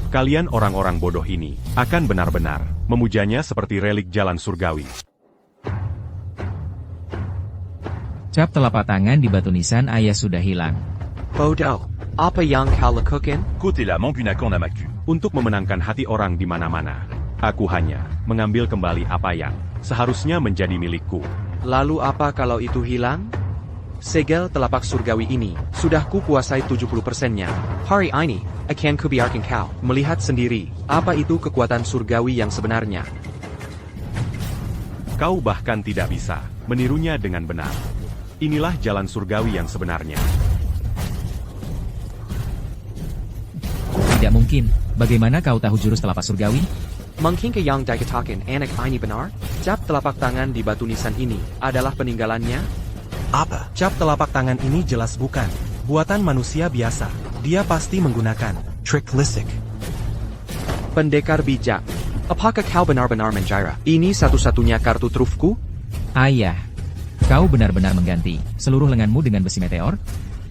Kalian orang-orang bodoh ini akan benar-benar memujanya seperti relik Jalan Surgawi. Cap telapak tangan di batu nisan ayah sudah hilang. Bodoh, apa yang kau lakukan? Côté la menggunakan namaku. Untuk memenangkan hati orang di mana-mana, aku hanya mengambil kembali apa yang seharusnya menjadi milikku. Lalu apa kalau itu hilang? Segel telapak surgawi ini sudah kukuasai 70%-nya. Hari ini, akan kubiarkan kau melihat sendiri apa itu kekuatan surgawi yang sebenarnya. Kau bahkan tidak bisa menirunya dengan benar. Inilah jalan surgawi yang sebenarnya. Tidak mungkin. Bagaimana kau tahu jurus telapak surgawi? Mungkin yang dikatakan anak ini benar? Cap telapak tangan di batu nisan ini adalah peninggalannya? Apa? Cap telapak tangan ini jelas bukan buatan manusia biasa. Dia pasti menggunakan Trik Lisik. Pendekar bijak. Apakah kau benar-benar menjara? Ini satu-satunya kartu trufku? Ayah, kau benar-benar mengganti seluruh lenganmu dengan besi meteor?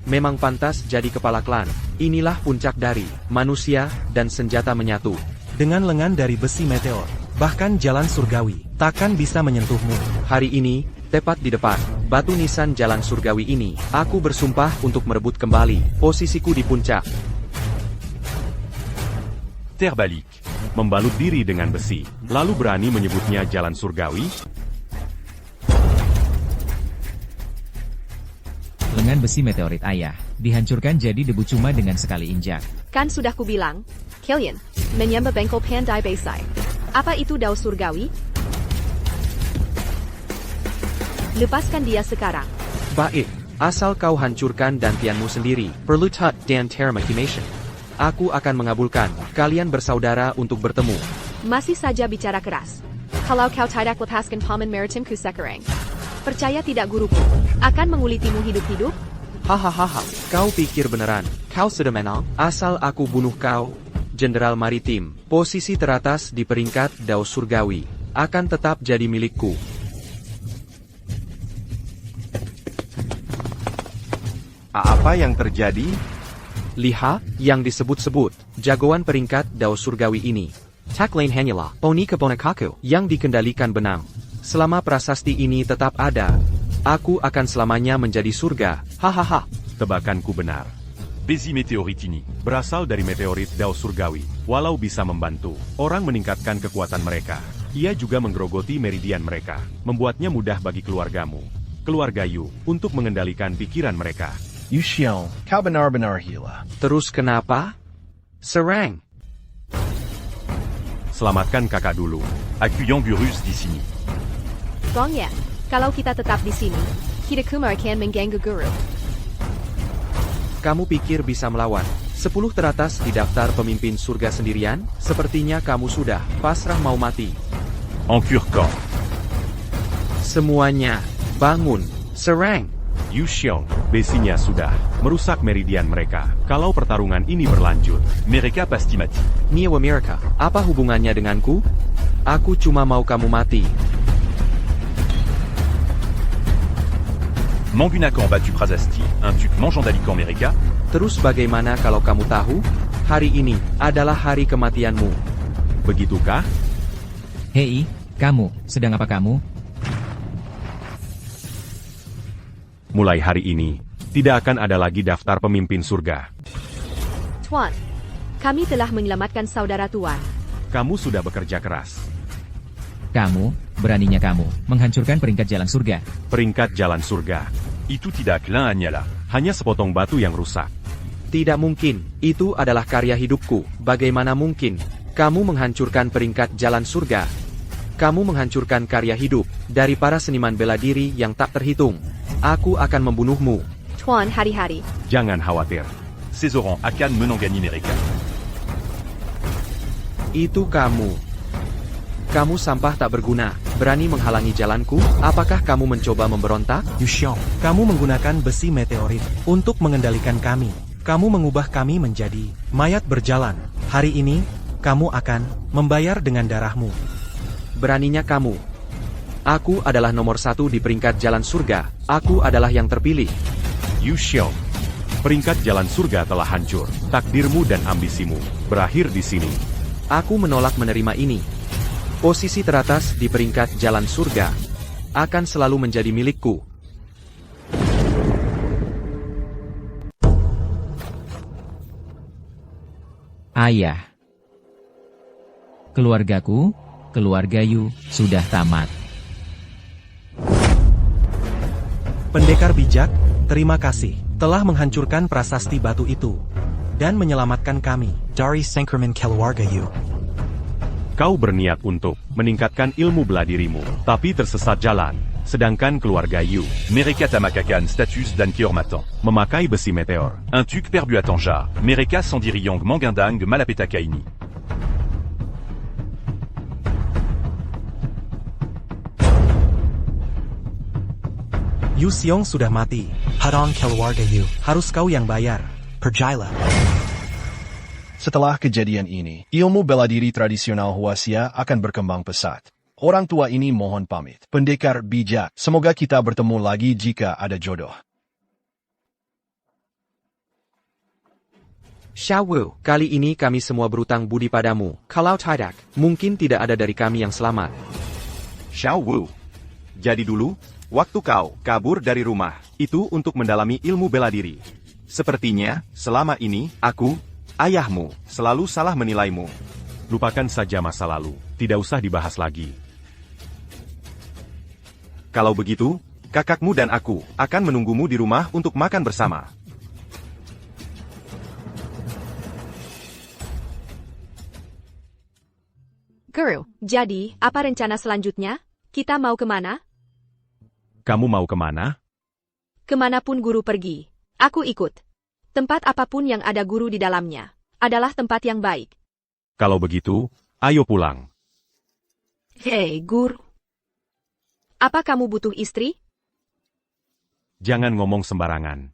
Memang pantas jadi kepala klan. Inilah puncak dari manusia dan senjata menyatu. dengan lengan dari besi meteor. Bahkan jalan surgawi takkan bisa menyentuhmu. Hari ini, tepat di depan batu nisan jalan surgawi ini, aku bersumpah untuk merebut kembali posisiku di puncak. Terbalik, membalut diri dengan besi, lalu berani menyebutnya jalan surgawi? Lengan besi meteorit ayah, dihancurkan jadi debu cuma dengan sekali injak. Kan sudah kubilang, kalian menyembah bengkok pandai besai. Apa itu dao surgawi? Lepaskan dia sekarang. Baik, asal kau hancurkan dantianmu sendiri, perlu tat dan termachination. Aku akan mengabulkan kalian bersaudara untuk bertemu. Masih saja bicara keras. Kalau kau tidak lepaskan paman maritimku sekarang, percaya tidak guruku akan mengulitimu hidup-hidup? Hahaha, kau pikir beneran kau sudah menang? Asal aku bunuh kau, Jenderal Maritim, posisi teratas di peringkat Dao Surgawi akan tetap jadi milikku. Apa yang terjadi? Lihat yang disebut-sebut jagoan peringkat Dao Surgawi ini. Tak lain hanyalah Oni keponakaku yang dikendalikan benang. Selama prasasti ini tetap ada, aku akan selamanya menjadi surga. Hahaha. Tebakanku benar. Besi meteorit ini Berasal dari meteorit Dao Surgawi. Walau bisa membantu orang meningkatkan kekuatan mereka, ia juga menggerogoti meridian mereka, membuatnya mudah bagi keluargamu, keluarga Yu, untuk mengendalikan pikiran mereka. Yu Xiong, kau benar-benar gila. Terus kenapa? Serang. Selamatkan kakak dulu. accueillant Gurus di sini. Gong ya, kalau kita tetap di sini, Hidakuma akan mengganggu guru. Kamu pikir bisa melawan 10 teratas di daftar pemimpin surga sendirian? Sepertinya kamu sudah pasrah mau mati. En Curcan. Semuanya, bangun, serang. Yu Xiong, besinya sudah merusak meridian mereka. Kalau pertarungan ini berlanjut, Mereka pasti mati. Neo America, apa hubungannya denganku? Aku cuma mau kamu mati. Mangunakan battu Prasasti, un tuc mangeant d'Alican Mereka. Terus bagaimana kalau kamu tahu? Hari ini adalah hari kematianmu. begitukah? Hei, kamu, sedang apa kamu? Mulai hari ini, tidak akan ada lagi daftar pemimpin surga. Tuan, kami telah menyelamatkan saudara Tuan. Kamu sudah bekerja keras. Kamu, beraninya kamu, menghancurkan peringkat jalan surga. Peringkat jalan surga. Itu tidak l'un Agnala. Hanya sepotong batu yang rusak. Tidak mungkin, itu adalah karya hidupku. Bagaimana mungkin? Kamu menghancurkan peringkat jalan surga. Kamu menghancurkan karya hidup dari para seniman bela diri yang tak terhitung. Aku akan membunuhmu. Tuan hari-hari. Jangan khawatir. Ces orans Akan menant gagner Mereka. Itu kamu. Kamu sampah tak berguna. Berani menghalangi jalanku? Apakah kamu mencoba memberontak? Yu Xiong, kamu menggunakan besi meteorit untuk mengendalikan kami. Kamu mengubah kami menjadi mayat berjalan. Hari ini, kamu akan membayar dengan darahmu. Beraninya kamu. Aku adalah nomor 1 di peringkat jalan surga. Aku adalah yang terpilih. Yu Xiong, peringkat jalan surga telah hancur. Takdirmu dan ambisimu berakhir di sini. Aku menolak menerima ini. Posisi teratas di peringkat jalan surga akan selalu menjadi milikku. Ayah. Keluargaku, keluarga Yu, sudah tamat. Pendekar bijak, terima kasih telah menghancurkan prasasti batu itu dan menyelamatkan kami. Dari Sengkerman keluarga Yu. Kau berniat untuk meningkatkan ilmu bela dirimu, tapi tersesat jalan. Sedangkan keluarga Yu Mereka Tamakakan status dan Kiormatan. memakai besi meteor. Un tuc perbu à Tanja. Mereka Sandiriyang Mangindang Malapetakaini. Yu Xiong sudah mati. Hadong keluarga Yu. Harus kau yang bayar. Perjila. Setelah kejadian ini, ilmu bela diri tradisional Huaxia akan berkembang pesat. Orang tua ini mohon pamit. Pendekar bijak, semoga kita bertemu lagi jika ada jodoh. Xiao, kali ini kami semua berutang budi padamu. Kalau tidak, mungkin tidak ada dari kami yang selamat. Xiao Wu. Jadi dulu, waktu kau kabur dari rumah, itu untuk mendalami ilmu bela diri. Sepertinya, selama ini, ayahmu, selalu salah menilaimu. Lupakan saja masa lalu, tidak usah dibahas lagi. Kalau begitu, kakakmu dan aku akan menunggumu di rumah untuk makan bersama. Guru, jadi, apa rencana selanjutnya? Kita mau kemana? Kamu mau kemana? Kemanapun guru pergi. Aku ikut. Tempat apapun yang ada guru di dalamnya adalah tempat yang baik. Kalau begitu, ayo pulang. Hei, guru. Apa kamu butuh istri? Jangan ngomong sembarangan.